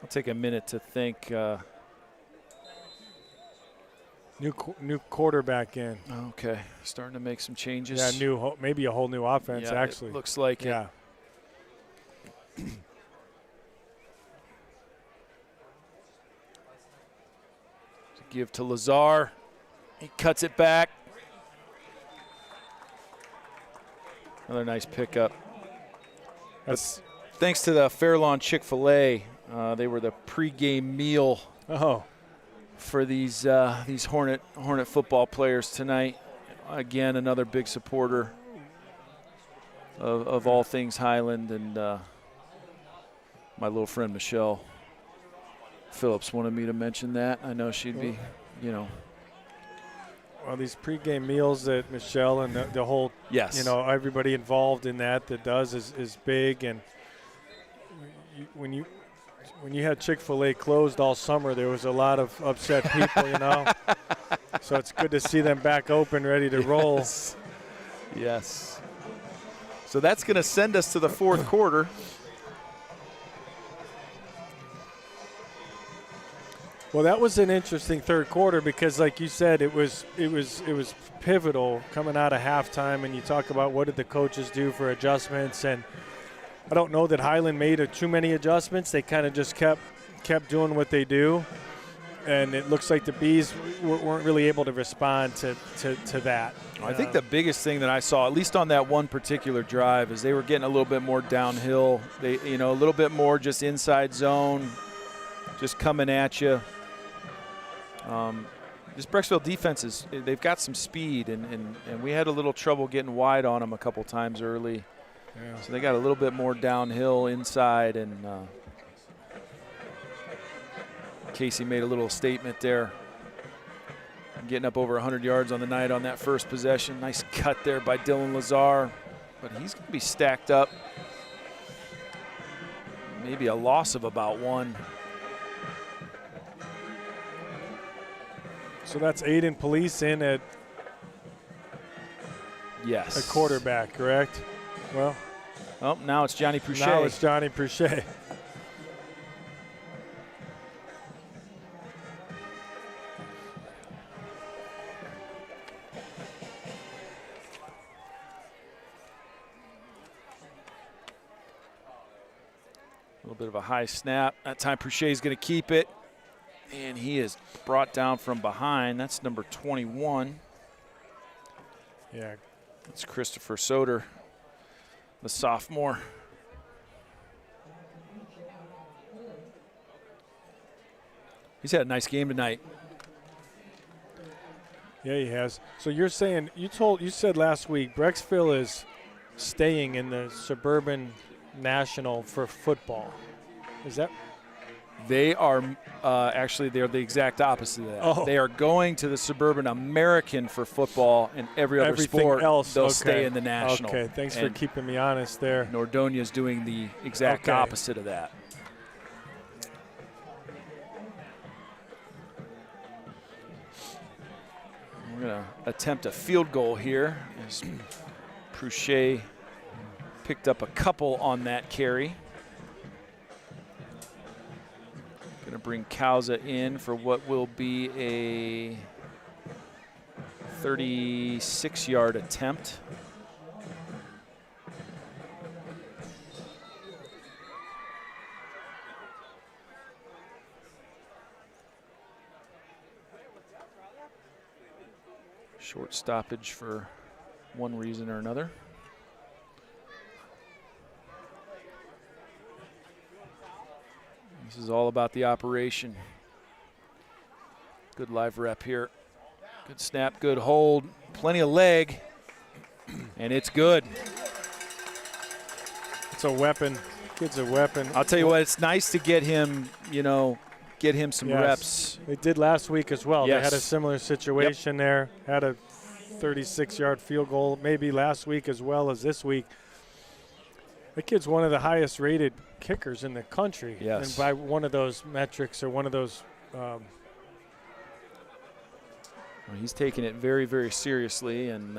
B: I'll take a minute to think.
A: New quarterback in.
B: Okay, starting to make some changes.
A: Yeah, maybe a whole new offense, actually.
B: It looks like
A: it.
B: To give to Lazar. He cuts it back. Another nice pickup. Thanks to the Fairlawn Chick-fil-A, they were the pregame meal for these Hornet football players tonight. Again, another big supporter of all things Highland, and my little friend Michelle Phillips wanted me to mention that. I know she'd be,
A: Well, these pregame meals that Michelle and the whole,
B: Yes.
A: you know, everybody involved in that does is big. And when you had Chick-fil-A closed all summer, there was a lot of upset people, you know. So it's good to see them back open, ready to roll.
B: Yes. So that's going to send us to the fourth quarter.
A: Well, that was an interesting third quarter because, like you said, it was pivotal coming out of halftime, and you talk about what did the coaches do for adjustments, and I don't know that Highland made too many adjustments. They kind of just kept doing what they do, and it looks like the Bees weren't really able to respond to that.
B: I think the biggest thing that I saw, at least on that one particular drive, is they were getting a little bit more downhill. They, you know, a little bit more just inside zone, just coming at you. This Brecksville defense they've got some speed, and we had a little trouble getting wide on them a couple times early.
A: Yeah.
B: So they got a little bit more downhill inside, and Casey made a little statement there. Getting up over 100 yards on the night on that first possession. Nice cut there by Dylan Lazar, but he's going to be stacked up. Maybe a loss of about one.
A: So that's Aiden Police in at
B: yes.
A: a quarterback, correct? Well,
B: oh, now it's Johnny Pouchet.
A: Now it's Johnny Pouchet.
B: A little bit of a high snap. That time Pouchet is going to keep it. And he is brought down from behind. That's number 21.
A: Yeah.
B: It's Christopher Soder, the sophomore. He's had a nice game tonight.
A: Yeah, he has. So you're saying you said last week Brecksville is staying in the Suburban National for football. Is that?
B: They are actually they're the exact opposite of that.
A: Oh.
B: They are going to the Suburban American for football, and everything
A: sport
B: else they'll
A: okay.
B: stay in the National.
A: Okay, thanks for keeping me honest there.
B: Nordonia's doing the exact opposite of that. We're going to attempt a field goal here as Pouchet picked up a couple on that carry. Going to bring Kauza in for what will be a 36-yard attempt. Short stoppage for one reason or another. This is all about the operation. Good live rep here. Good snap, good hold, plenty of leg, and it's good.
A: It's a weapon. Kid's a weapon.
B: I'll tell you what, it's nice to get him, you know, get him some reps.
A: They did last week as well.
B: Yes.
A: They had a similar situation there. Had a 36-yard field goal maybe last week as well as this week. The kid's one of the highest rated kickers in the country.
B: Yes.
A: And by one of those metrics or one of those
B: He's taking it very, very seriously, and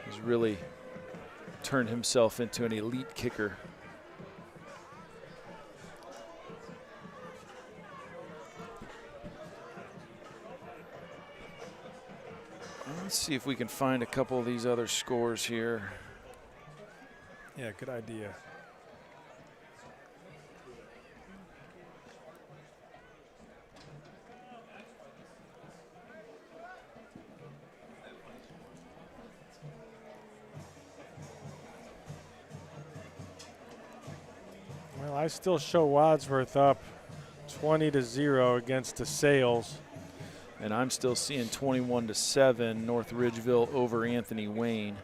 B: he's really turned himself into an elite kicker. Let's see if we can find a couple of these other scores here.
A: Yeah, good idea. Well, I still show Wadsworth up 20-0 against DeSales.
B: And I'm still seeing 21-7 North Ridgeville over Anthony Wayne.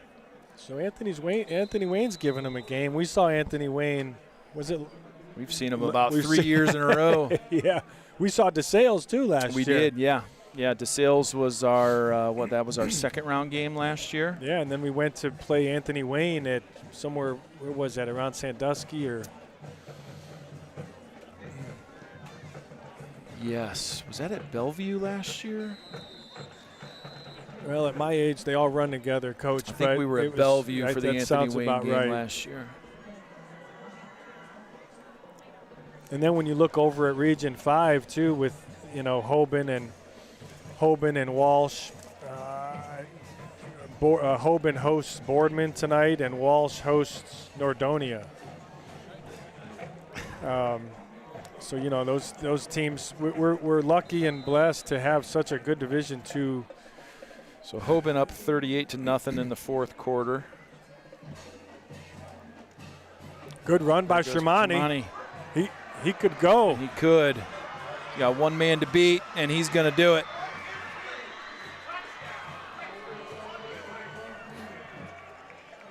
A: So Anthony Wayne's giving him a game. We saw Anthony Wayne.
B: We've seen him about 3 years in a row.
A: Yeah, we saw DeSales too last year.
B: We did, yeah. Yeah, DeSales was our that was our second round game last year.
A: Yeah, and then we went to play Anthony Wayne at somewhere, where was that, around Sandusky or?
B: Yes. Was that at Bellevue last year?
A: Well, at my age, they all run together, Coach.
B: I think we were at Bellevue for the Anthony Wayne game
A: right.
B: last year.
A: And then when you look over at Region 5, too, with, Hoban and Walsh. Hoban hosts Boardman tonight, and Walsh hosts Nordonia. So, those teams, we're lucky and blessed to have such a good Division II.
B: So Hoban up 38-0 in the fourth quarter.
A: Good run by Shermani. He could go.
B: He could. He got one man to beat, and he's going to do it.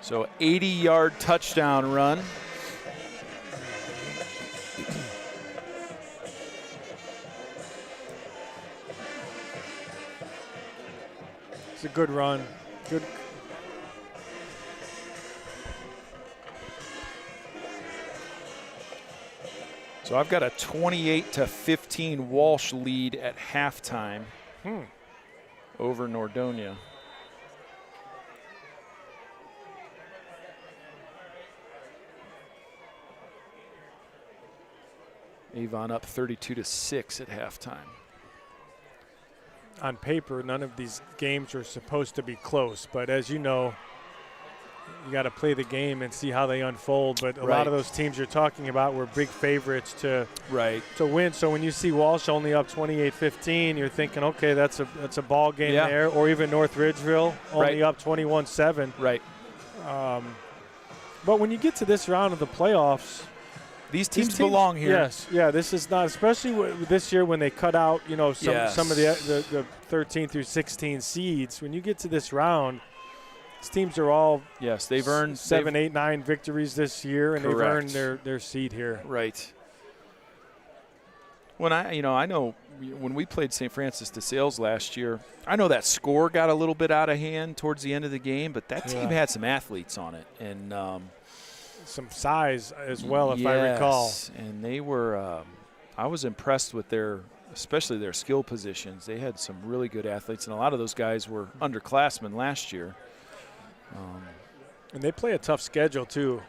B: So 80-yard touchdown run.
A: It's a good run. Good.
B: So I've got a 28-15 Walsh lead at halftime over Nordonia. Avon up 32-6 at halftime.
A: On paper, none of these games are supposed to be close, but as you know, you got to play the game and see how they unfold. But a lot of those teams you're talking about were big favorites to win. So when you see Walsh only up 28-15, you're thinking, okay, that's a ball game there. Or even North Ridgeville only up 21-7.
B: Right.
A: But when you get to this round of the playoffs,
B: these teams belong here.
A: Yes, yeah. This is not, especially this year when they cut out, some of the 13 through 16 seeds. When you get to this round, these teams are all
B: they've earned
A: 7, 8, 9 victories this year, and
B: correct.
A: they've earned their seed here.
B: Right. When I know when we played St. Francis de Sales last year, I know that score got a little bit out of hand towards the end of the game, but that team had some athletes on it and
A: some size as well, if I recall.
B: And they were. I was impressed with especially their skill positions. They had some really good athletes, and a lot of those guys were underclassmen last year.
A: And they play a tough schedule, too,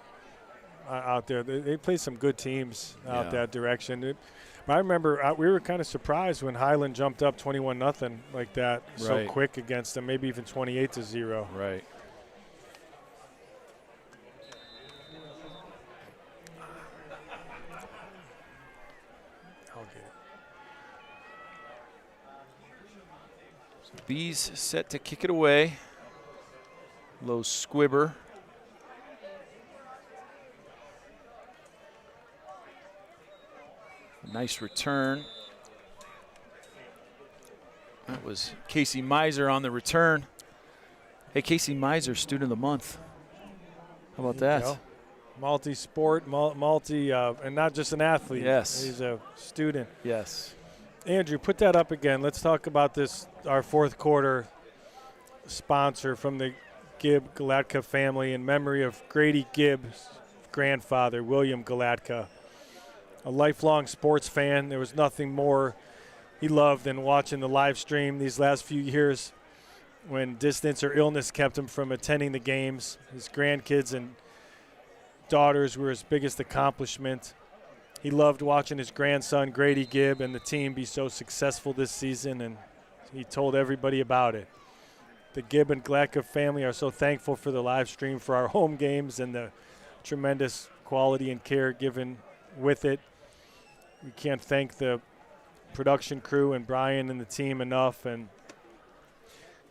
A: out there. They play some good teams out that direction. I remember we were kind of surprised when Highland jumped up 21-0 like that so quick against them, maybe even 28-0.
B: Right.
A: I'll get it.
B: So Bees set to kick it away. Low squibber. Nice return. That was Casey Miser on the return. Hey, Casey Miser, Student of the Month. How about that?
A: Multi-sport, and not just an athlete.
B: Yes.
A: He's a student.
B: Yes.
A: Andrew, put that up again. Let's talk about this, our fourth quarter sponsor from the Gibb Gelatka family in memory of Grady Gibb's grandfather, William Gelatka. A lifelong sports fan. There was nothing more he loved than watching the live stream these last few years when distance or illness kept him from attending the games. His grandkids and daughters were his biggest accomplishment. He loved watching his grandson, Grady Gibb, and the team be so successful this season, and he told everybody about it. The Gibb and Gelatka family are so thankful for the live stream for our home games and the tremendous quality and care given with it. We can't thank the production crew and Brian and the team enough, and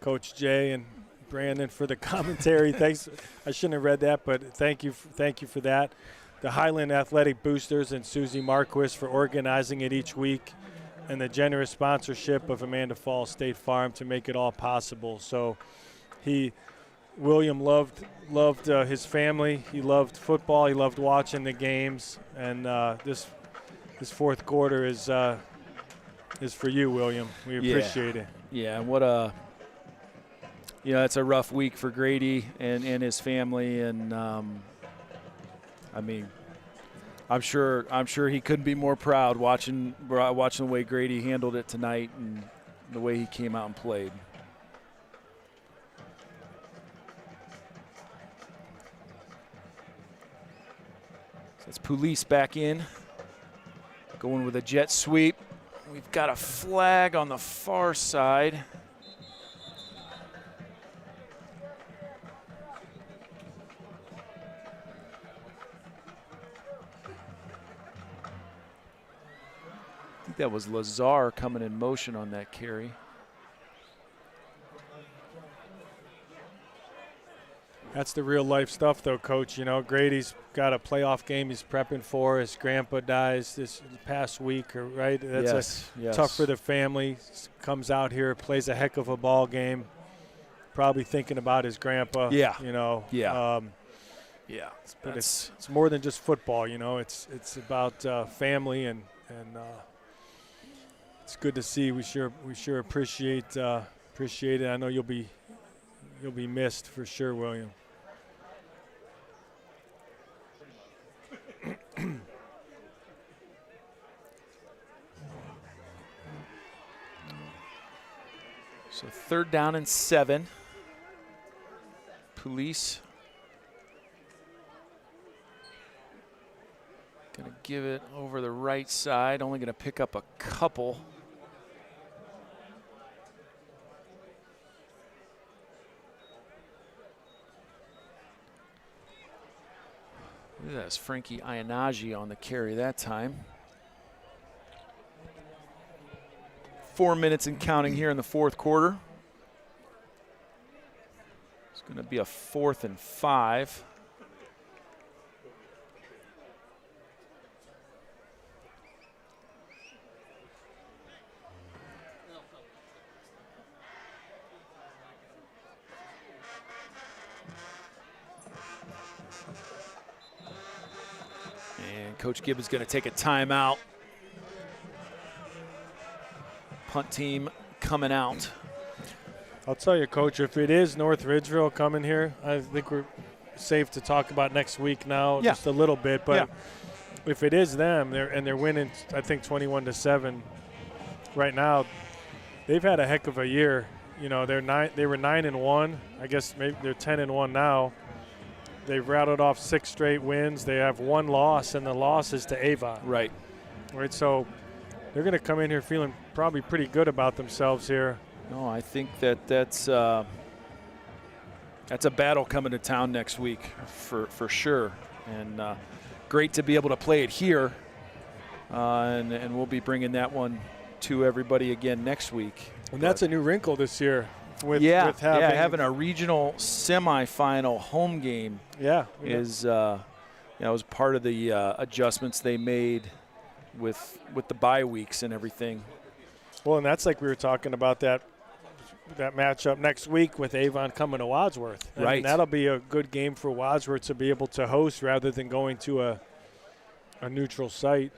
A: Coach Jay and Brandon for the commentary. Thanks. I shouldn't have read that, but thank you for that. The Highland Athletic Boosters and Susie Marquis for organizing it each week, and the generous sponsorship of Amanda Falls State Farm to make it all possible. So William loved his family. He loved football. He loved watching the games. And this fourth quarter is is for you, William. We appreciate it.
B: Yeah, and what a it's a rough week for Grady and his family, and I mean, I'm sure he couldn't be more proud watching the way Grady handled it tonight and the way he came out and played. So it's Police back in, going with a jet sweep. We've got a flag on the far side. I think that was Lazar coming in motion on that carry.
A: That's the real life stuff, though, Coach. You know, Grady's got a playoff game he's prepping for. His grandpa dies this past week, right? That's tough for the family. Comes out here, plays a heck of a ball game. Probably thinking about his grandpa.
B: Yeah.
A: You know.
B: Yeah.
A: But it's more than just football. You know, it's about family and it's good to see. We sure appreciate it. I know you'll be missed for sure, William.
B: So 3rd down and 7. Police going to give it over the right side. Only going to pick up a couple. Look at that, Frankie Ianagi on the carry that time. 4 minutes and counting here in the 4th quarter. It's going to be a 4th and 5. And Coach Gibb is going to take a timeout. Punt team coming out.
A: I'll tell you, Coach, if it is North Ridgeville coming here, I think we're safe to talk about next week now just a little bit. But if it is them, they're winning, I think, 21-7 right now. They've had a heck of a year. You know, they were 9-1. I guess maybe they're 10-1 now. They've rattled off 6 straight wins. They have 1 loss, and the loss is to Avon.
B: Right.
A: So they're going to come in here feeling probably pretty good about themselves here.
B: No, I think that's a battle coming to town next week for sure. And great to be able to play it here. And we'll be bringing that one to everybody again next week.
A: And that's a new wrinkle this year. With
B: having a regional semifinal home game is was part of the adjustments they made with the bye weeks and everything.
A: Well, and that's like we were talking about that matchup next week with Avon coming to Wadsworth.
B: Right.
A: And that'll be a good game for Wadsworth to be able to host rather than going to a neutral site.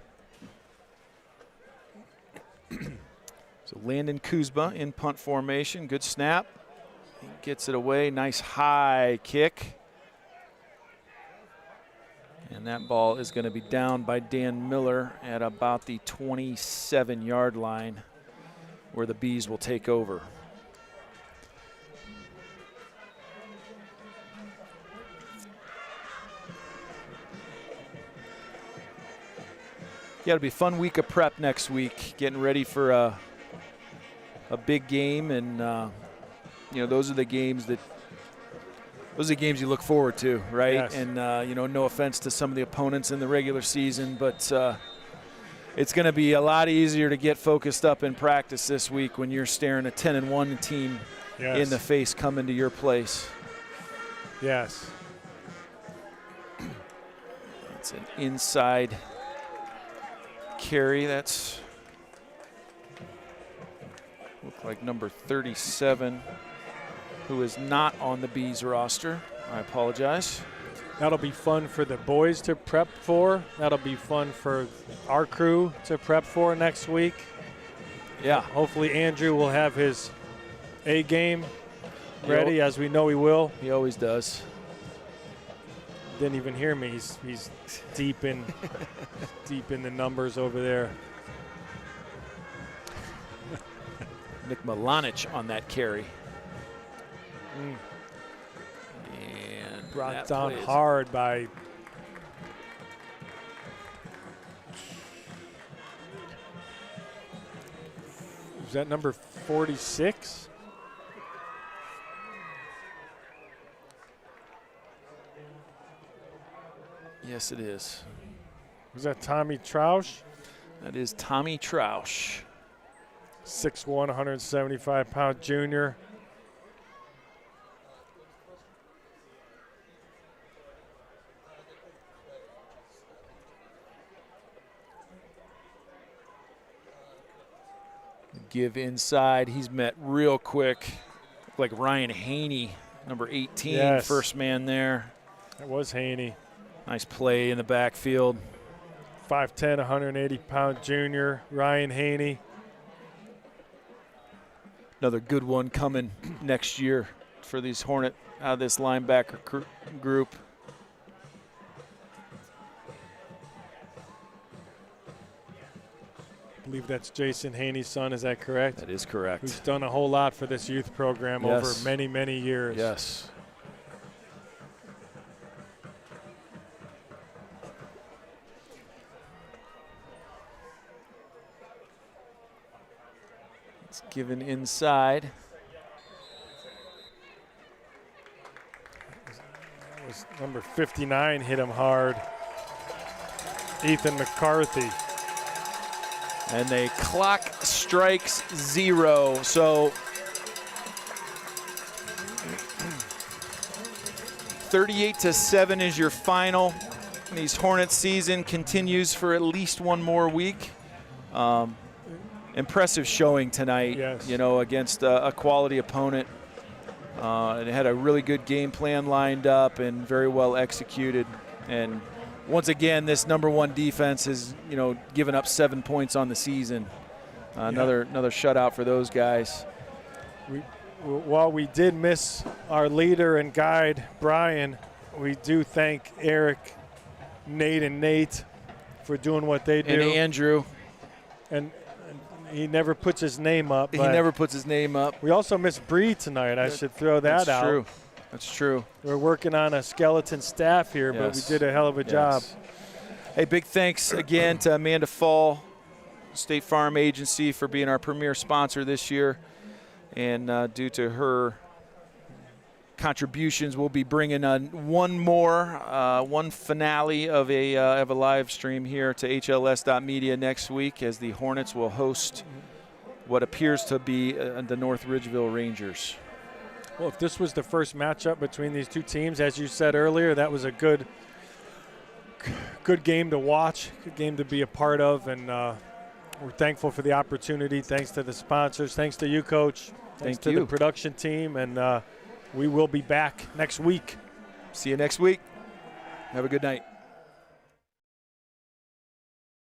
B: So Landon Kuzma in punt formation. Good snap. He gets it away. Nice high kick. And that ball is going to be down by Dan Miller at about the 27-yard line where the Bees will take over. Yeah, it'll be a fun week of prep next week, getting ready for a big game, and those are the games you look forward to, right?
A: Yes.
B: And no offense to some of the opponents in the regular season, but it's going to be a lot easier to get focused up in practice this week when you're staring a 10-1 team in the face coming to your place.
A: Yes.
B: It's an inside carry. That's look like number 37, who is not on the Bees roster. I apologize.
A: That'll be fun for the boys to prep for. That'll be fun for our crew to prep for next week.
B: Yeah.
A: Hopefully Andrew will have his A game ready, as we know he will.
B: He always does.
A: Didn't even hear me. He's deep in deep in the numbers over there.
B: Nick Milanich on that carry.
A: Mm.
B: And
A: Brought
B: that
A: down
B: play is-
A: hard by was that number 46?
B: Yes, it is.
A: Was that Tommy Troush?
B: That is Tommy Troush.
A: 6'1", 175-pound junior.
B: Give inside. He's met real quick. Like Ryan Haney, number 18,
A: Yes.
B: first man there.
A: That was Haney.
B: Nice play in the backfield.
A: 5'10", 180-pound junior, Ryan Haney.
B: Another good one coming next year for these Hornet out of this linebacker group.
A: I believe that's Jason Haney's son, is that correct?
B: That is correct.
A: Who's done a whole lot for this youth program
B: Yes.
A: over many, many years.
B: Yes. It's given inside.
A: That was number 59 hit him hard. Ethan McCarthy.
B: And the clock strikes 0. So 38-7 is your final. These Hornets season continues for at least one more week. Impressive showing tonight,
A: Yes.
B: you know, against a quality opponent. It had a really good game plan lined up and very well executed. And once again, this #1 defense has, you know, given up 7 points on the season. Another shutout for those guys.
A: While we did miss our leader and guide, Brian, we do thank Eric, Nate, and Nate for doing what they do.
B: And Andrew.
A: And he never puts his name up.
B: He
A: but
B: never puts his name up.
A: we also missed Bree tonight. I should throw that
B: That's
A: out.
B: true. That's true.
A: We're working on a skeleton staff here, but we
B: Yes.
A: did a hell of a job.
B: Yes. Hey, big thanks again to Amanda Fall, State Farm Agency, for being our premier sponsor this year. And due to her contributions, we'll be bringing one finale of a live stream here to HLS.media next week, as the Hornets will host what appears to be the North Ridgeville Rangers.
A: Well, if this was the first matchup between these two teams, as you said earlier, that was a good game to watch, good game to be a part of, and we're thankful for the opportunity. Thanks to the sponsors. Thanks to you, Coach. Thanks to the production team, and we will be back next week.
B: See you next week. Have a good night.